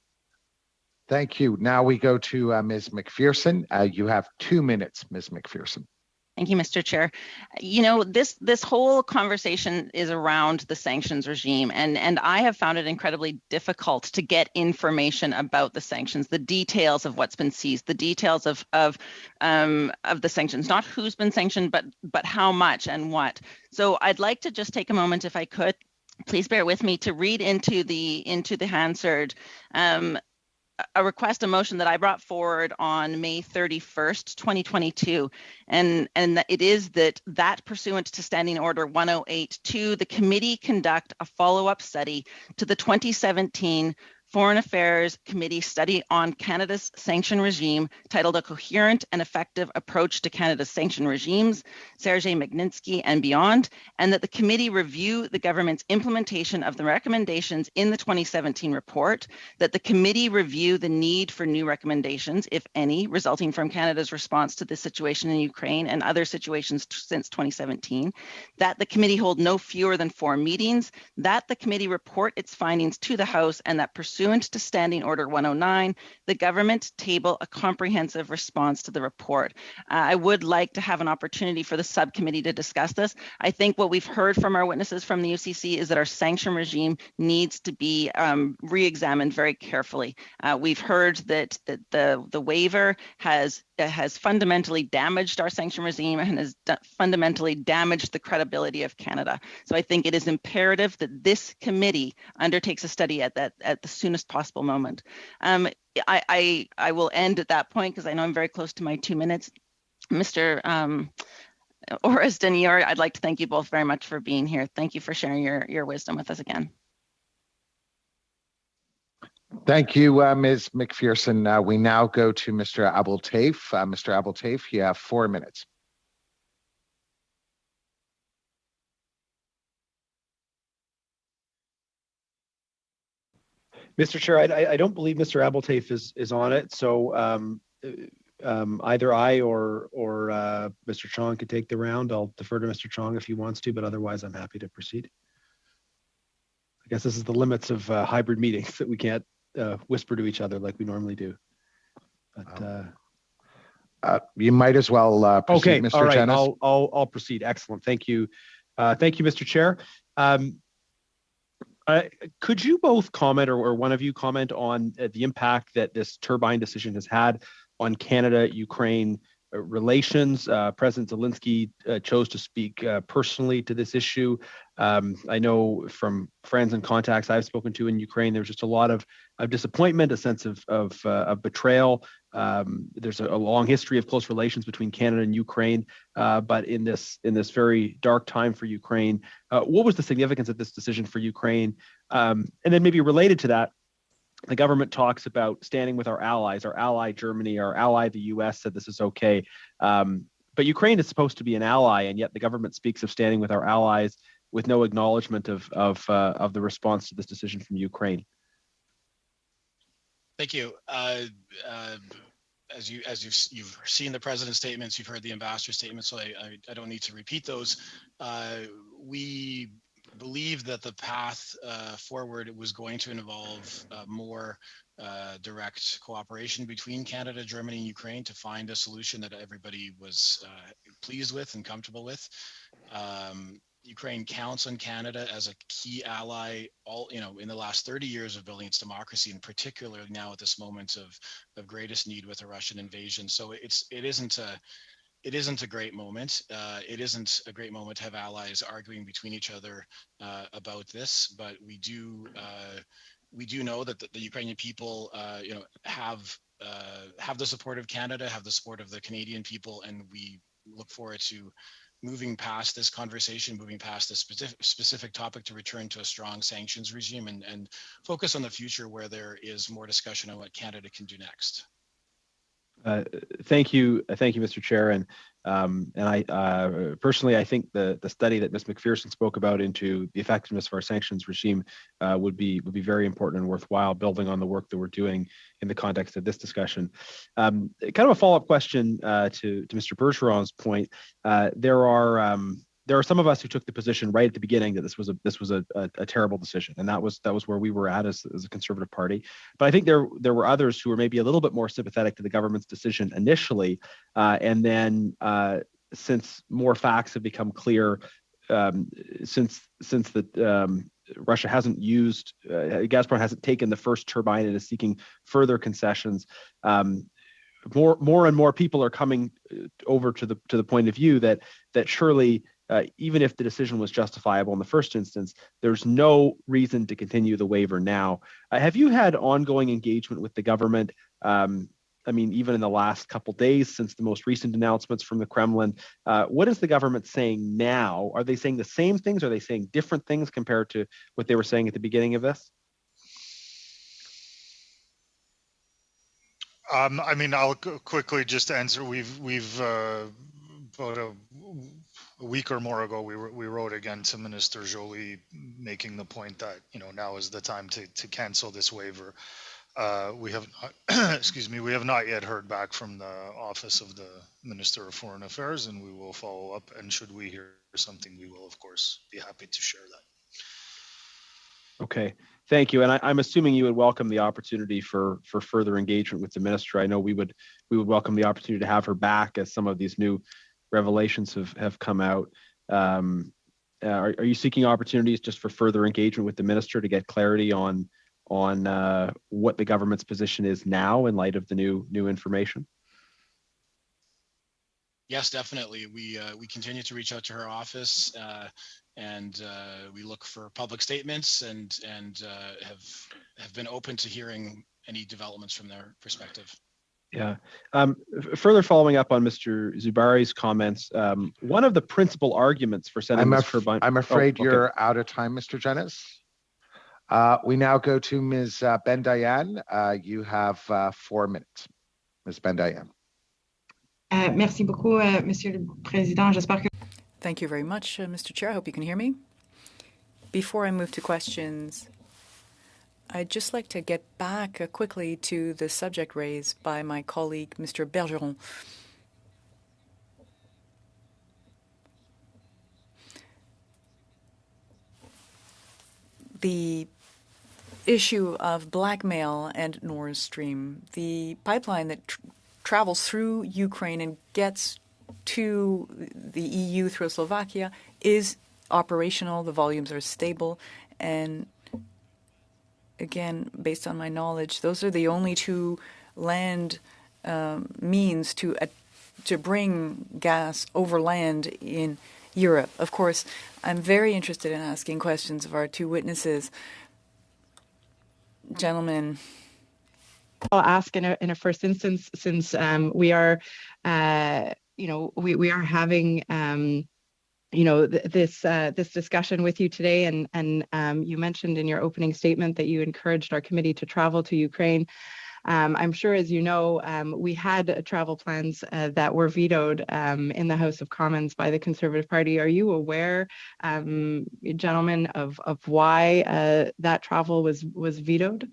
Thank you. Now we go to Ms. McPherson. You have 2 minutes, Ms. McPherson. Thank you, Mr. Chair. You know, this whole conversation is around the sanctions regime, and I have found it incredibly difficult to get information about the sanctions, the details of what's been seized, the details of the sanctions, not who's been sanctioned, but how much and what. So I'd like to just take a moment, if I could, please bear with me, to read into the Hansard a request, a motion that I brought forward on May 31st, 2022. And it is that pursuant to Standing Order 108.2, the committee conduct a follow-up study to the 2017 Foreign Affairs Committee study on Canada's sanction regime, titled A Coherent and Effective Approach to Canada's Sanction Regimes, Sergei Magnitsky and Beyond, and that the committee review the government's implementation of the recommendations in the 2017 report, that the committee review the need for new recommendations, if any, resulting from Canada's response to the situation in Ukraine and other situations since 2017, that the committee hold no fewer than 4 meetings, that the committee report its findings to the House, and that pursuant to Standing Order 109, the government table a comprehensive response to the report. I would like to have an opportunity for the subcommittee to discuss this. I think what we've heard from our witnesses from the UCC is that our sanction regime needs to be re-examined very carefully. We've heard that the waiver has fundamentally damaged our sanction regime and has fundamentally damaged the credibility of Canada. So I think it is imperative that this committee undertakes a study at the soonest possible moment. I will end at that point because I know I'm very close to my 2 minutes. Mr. Orest and Ihor, I'd like to thank you both very much for being here. Thank you for sharing your wisdom with us again. Thank you, Ms. McPherson. We now go to Mr. Abdeltaif. Mr. Abdeltaif, you have 4 minutes. Mr. Chair, I don't believe Mr. Abdeltaif is on it, so either I or Mr. Chong could take the round. I'll defer to Mr. Chong if he wants to, but otherwise I'm happy to proceed. I guess this is the limits of hybrid meetings, that we can't whisper to each other like we normally do. But you might as well proceed, okay, Mr. all right, Dennis. I'll proceed. Excellent, thank you. Thank you, Mr. Chair. Could you both comment, or one of you comment on the impact that this turbine decision has had on Canada-Ukraine relations? President Zelensky chose to speak personally to this issue. I know from friends and contacts I've spoken to in Ukraine, there's just a lot of disappointment, a sense of betrayal. There's a long history of close relations between Canada and Ukraine, but in this very dark time for Ukraine, what was the significance of this decision for Ukraine? And then maybe related to that, the government talks about standing with our allies. Our ally Germany, our ally the U.S. said this is okay, but Ukraine is supposed to be an ally, and yet the government speaks of standing with our allies with no acknowledgement of the response to this decision from Ukraine. Thank you. As you've seen the president's statements, you've heard the ambassador's statements, so I don't need to repeat those. We believed that the path forward was going to involve more direct cooperation between Canada, Germany, and Ukraine to find a solution that everybody was pleased with and comfortable with. Ukraine counts on Canada as a key ally, in the last 30 years of building its democracy, and particularly now at this moment of greatest need with a Russian invasion. So it isn't a great moment. It isn't a great moment to have allies arguing between each other about this, but we do know that the Ukrainian people, have the support of Canada, have the support of the Canadian people, and we look forward to moving past this conversation, moving past this specific topic to return to a strong sanctions regime and focus on the future where there is more discussion on what Canada can do next. Thank you, Mr. Chair. And I personally, I think the study that Ms. McPherson spoke about into the effectiveness of our sanctions regime would be very important and worthwhile, building on the work that we're doing in the context of this discussion. Kind of a follow-up question to Mr. Bergeron's point. There are some of us who took the position right at the beginning that this was a terrible decision, and that was where we were at as a Conservative Party. But I think there were others who were maybe a little bit more sympathetic to the government's decision initially, and then since more facts have become clear, since Russia hasn't used, Gazprom hasn't taken the first turbine and is seeking further concessions. More and more people are coming over to the point of view that surely, even if the decision was justifiable in the first instance, there's no reason to continue the waiver now. Have you had ongoing engagement with the government? Even in the last couple days since the most recent announcements from the Kremlin, what is the government saying now? Are they saying the same things? Are they saying different things compared to what they were saying at the beginning of this? I'll quickly just answer. We've about a week or more ago, we wrote again to Minister Joly, making the point that now is the time to cancel this waiver. We have not, we have not yet heard back from the office of the Minister of Foreign Affairs, and we will follow up. And should we hear something, we will of course be happy to share that. Okay, thank you. And I'm assuming you would welcome the opportunity for further engagement with the minister. I know we would welcome the opportunity to have her back as some of these new revelations have come out. Are you seeking opportunities just for further engagement with the minister to get clarity on what the government's position is now in light of the new information? Yes, definitely. We continue to reach out to her office, and we look for public statements and have been open to hearing any developments from their perspective. Yeah. Further following up on Mr. Zubari's comments, one of the principal arguments for sending this turbine. I'm afraid you're out of time, Mr. Jennis. We now go to Ms. Ben-Dayan. You have 4 minutes. Ms. Ben-Dayan. Merci beaucoup, Monsieur le Président. J'espère que... Thank you very much, Mr. Chair. I hope you can hear me. Before I move to questions, I'd just like to get back quickly to the subject raised by my colleague, Mr. Bergeron. The issue of blackmail and Nord Stream, the pipeline that travels through Ukraine and gets to the EU through Slovakia is operational. The volumes are stable. And again, based on my knowledge, those are the only 2 land means to bring gas over land in Europe. Of course, I'm very interested in asking questions of our 2 witnesses. Gentlemen. I'll ask in a first instance, since we are, we are having, this discussion with you today, and you mentioned in your opening statement that you encouraged our committee to travel to Ukraine. I'm sure, as you know, we had travel plans that were vetoed in the House of Commons by the Conservative Party. Are you aware, gentlemen, of why that travel was vetoed?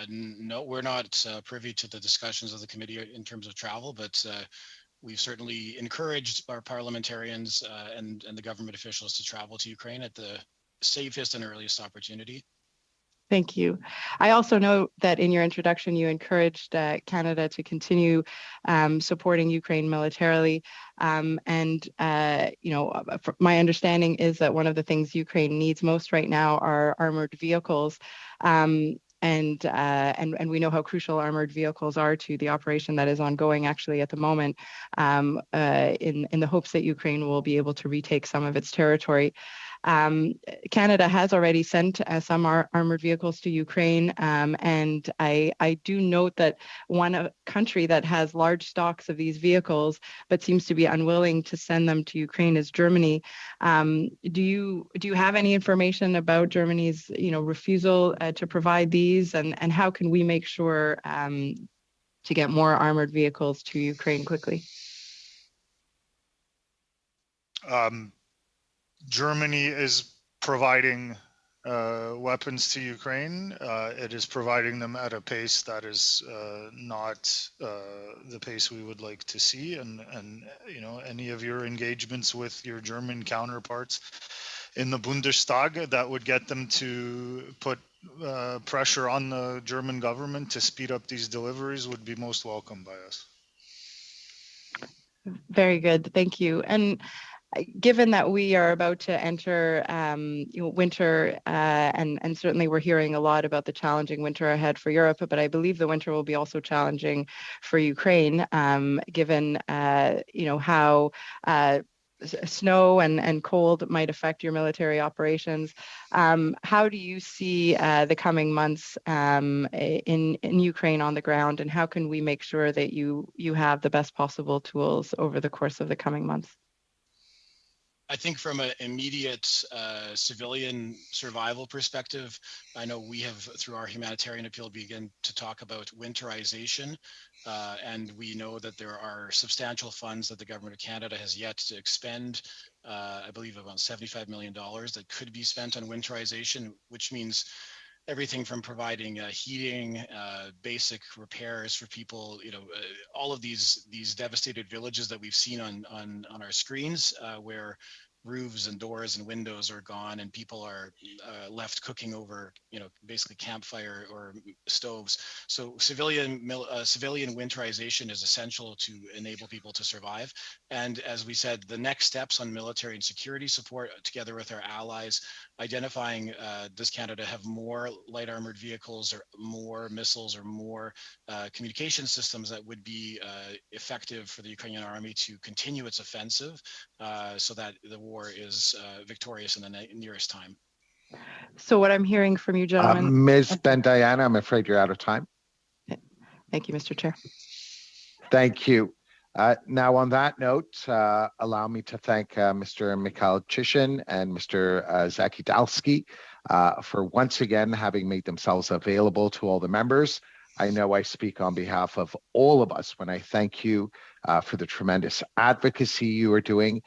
No, we're not privy to the discussions of the committee in terms of travel, but We've certainly encouraged our parliamentarians and the government officials to travel to Ukraine at the safest and earliest opportunity. Thank you. I also know that in your introduction, you encouraged Canada to continue supporting Ukraine militarily. My understanding is that one of the things Ukraine needs most right now are armored vehicles. And we know how crucial armored vehicles are to the operation that is ongoing actually at the moment, in the hopes that Ukraine will be able to retake some of its territory. Canada has already sent some armored vehicles to Ukraine, and I do note that one country that has large stocks of these vehicles but seems to be unwilling to send them to Ukraine is Germany. Do you have any information about Germany's refusal to provide these, and how can we make sure to get more armored vehicles to Ukraine quickly? Germany is providing weapons to Ukraine. It is providing them at a pace that is not the pace we would like to see. And any of your engagements with your German counterparts in the Bundestag that would get them to put pressure on the German government to speed up these deliveries would be most welcome by us. Very good, thank you. And given that we are about to enter winter, and certainly we're hearing a lot about the challenging winter ahead for Europe, but I believe the winter will be also challenging for Ukraine, given how snow and cold might affect your military operations. How do you see the coming months in Ukraine on the ground, and how can we make sure that you have the best possible tools over the course of the coming months? I think from an immediate civilian survival perspective, I know we have, through our humanitarian appeal, begun to talk about winterization, and we know that there are substantial funds that the Government of Canada has yet to expend. I believe about $75 million that could be spent on winterization, which means everything from providing heating, basic repairs for people, all of these devastated villages that we've seen on our screens, where roofs and doors and windows are gone and people are left cooking over, basically campfire or stoves. So civilian winterization is essential to enable people to survive. And as we said, the next steps on military and security support, together with our allies, identifying does Canada have more light armored vehicles or more missiles or more communication systems that would be effective for the Ukrainian army to continue its offensive, so that the war is victorious in the nearest time. So what I'm hearing from you gentlemen— Ms. Ben-Diana, I'm afraid you're out of time. Thank you, Mr. Chair. Thank you. Now, on that note, allow me to thank Mr. Michalchyshyn and Mr. Zakydalsky for once again having made themselves available to all the members. I know I speak on behalf of all of us when I thank you for the tremendous advocacy you are doing,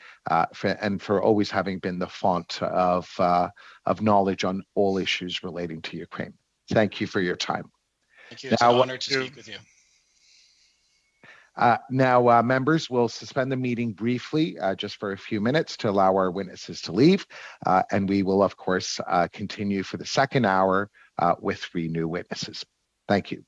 and for always having been the font of knowledge on all issues relating to Ukraine. Thank you for your time. Thank you. It's an honor to speak with you. Now, members, we'll suspend the meeting briefly, just for a few minutes to allow our witnesses to leave. And we will, of course, continue for the second hour with 3 new witnesses. Thank you.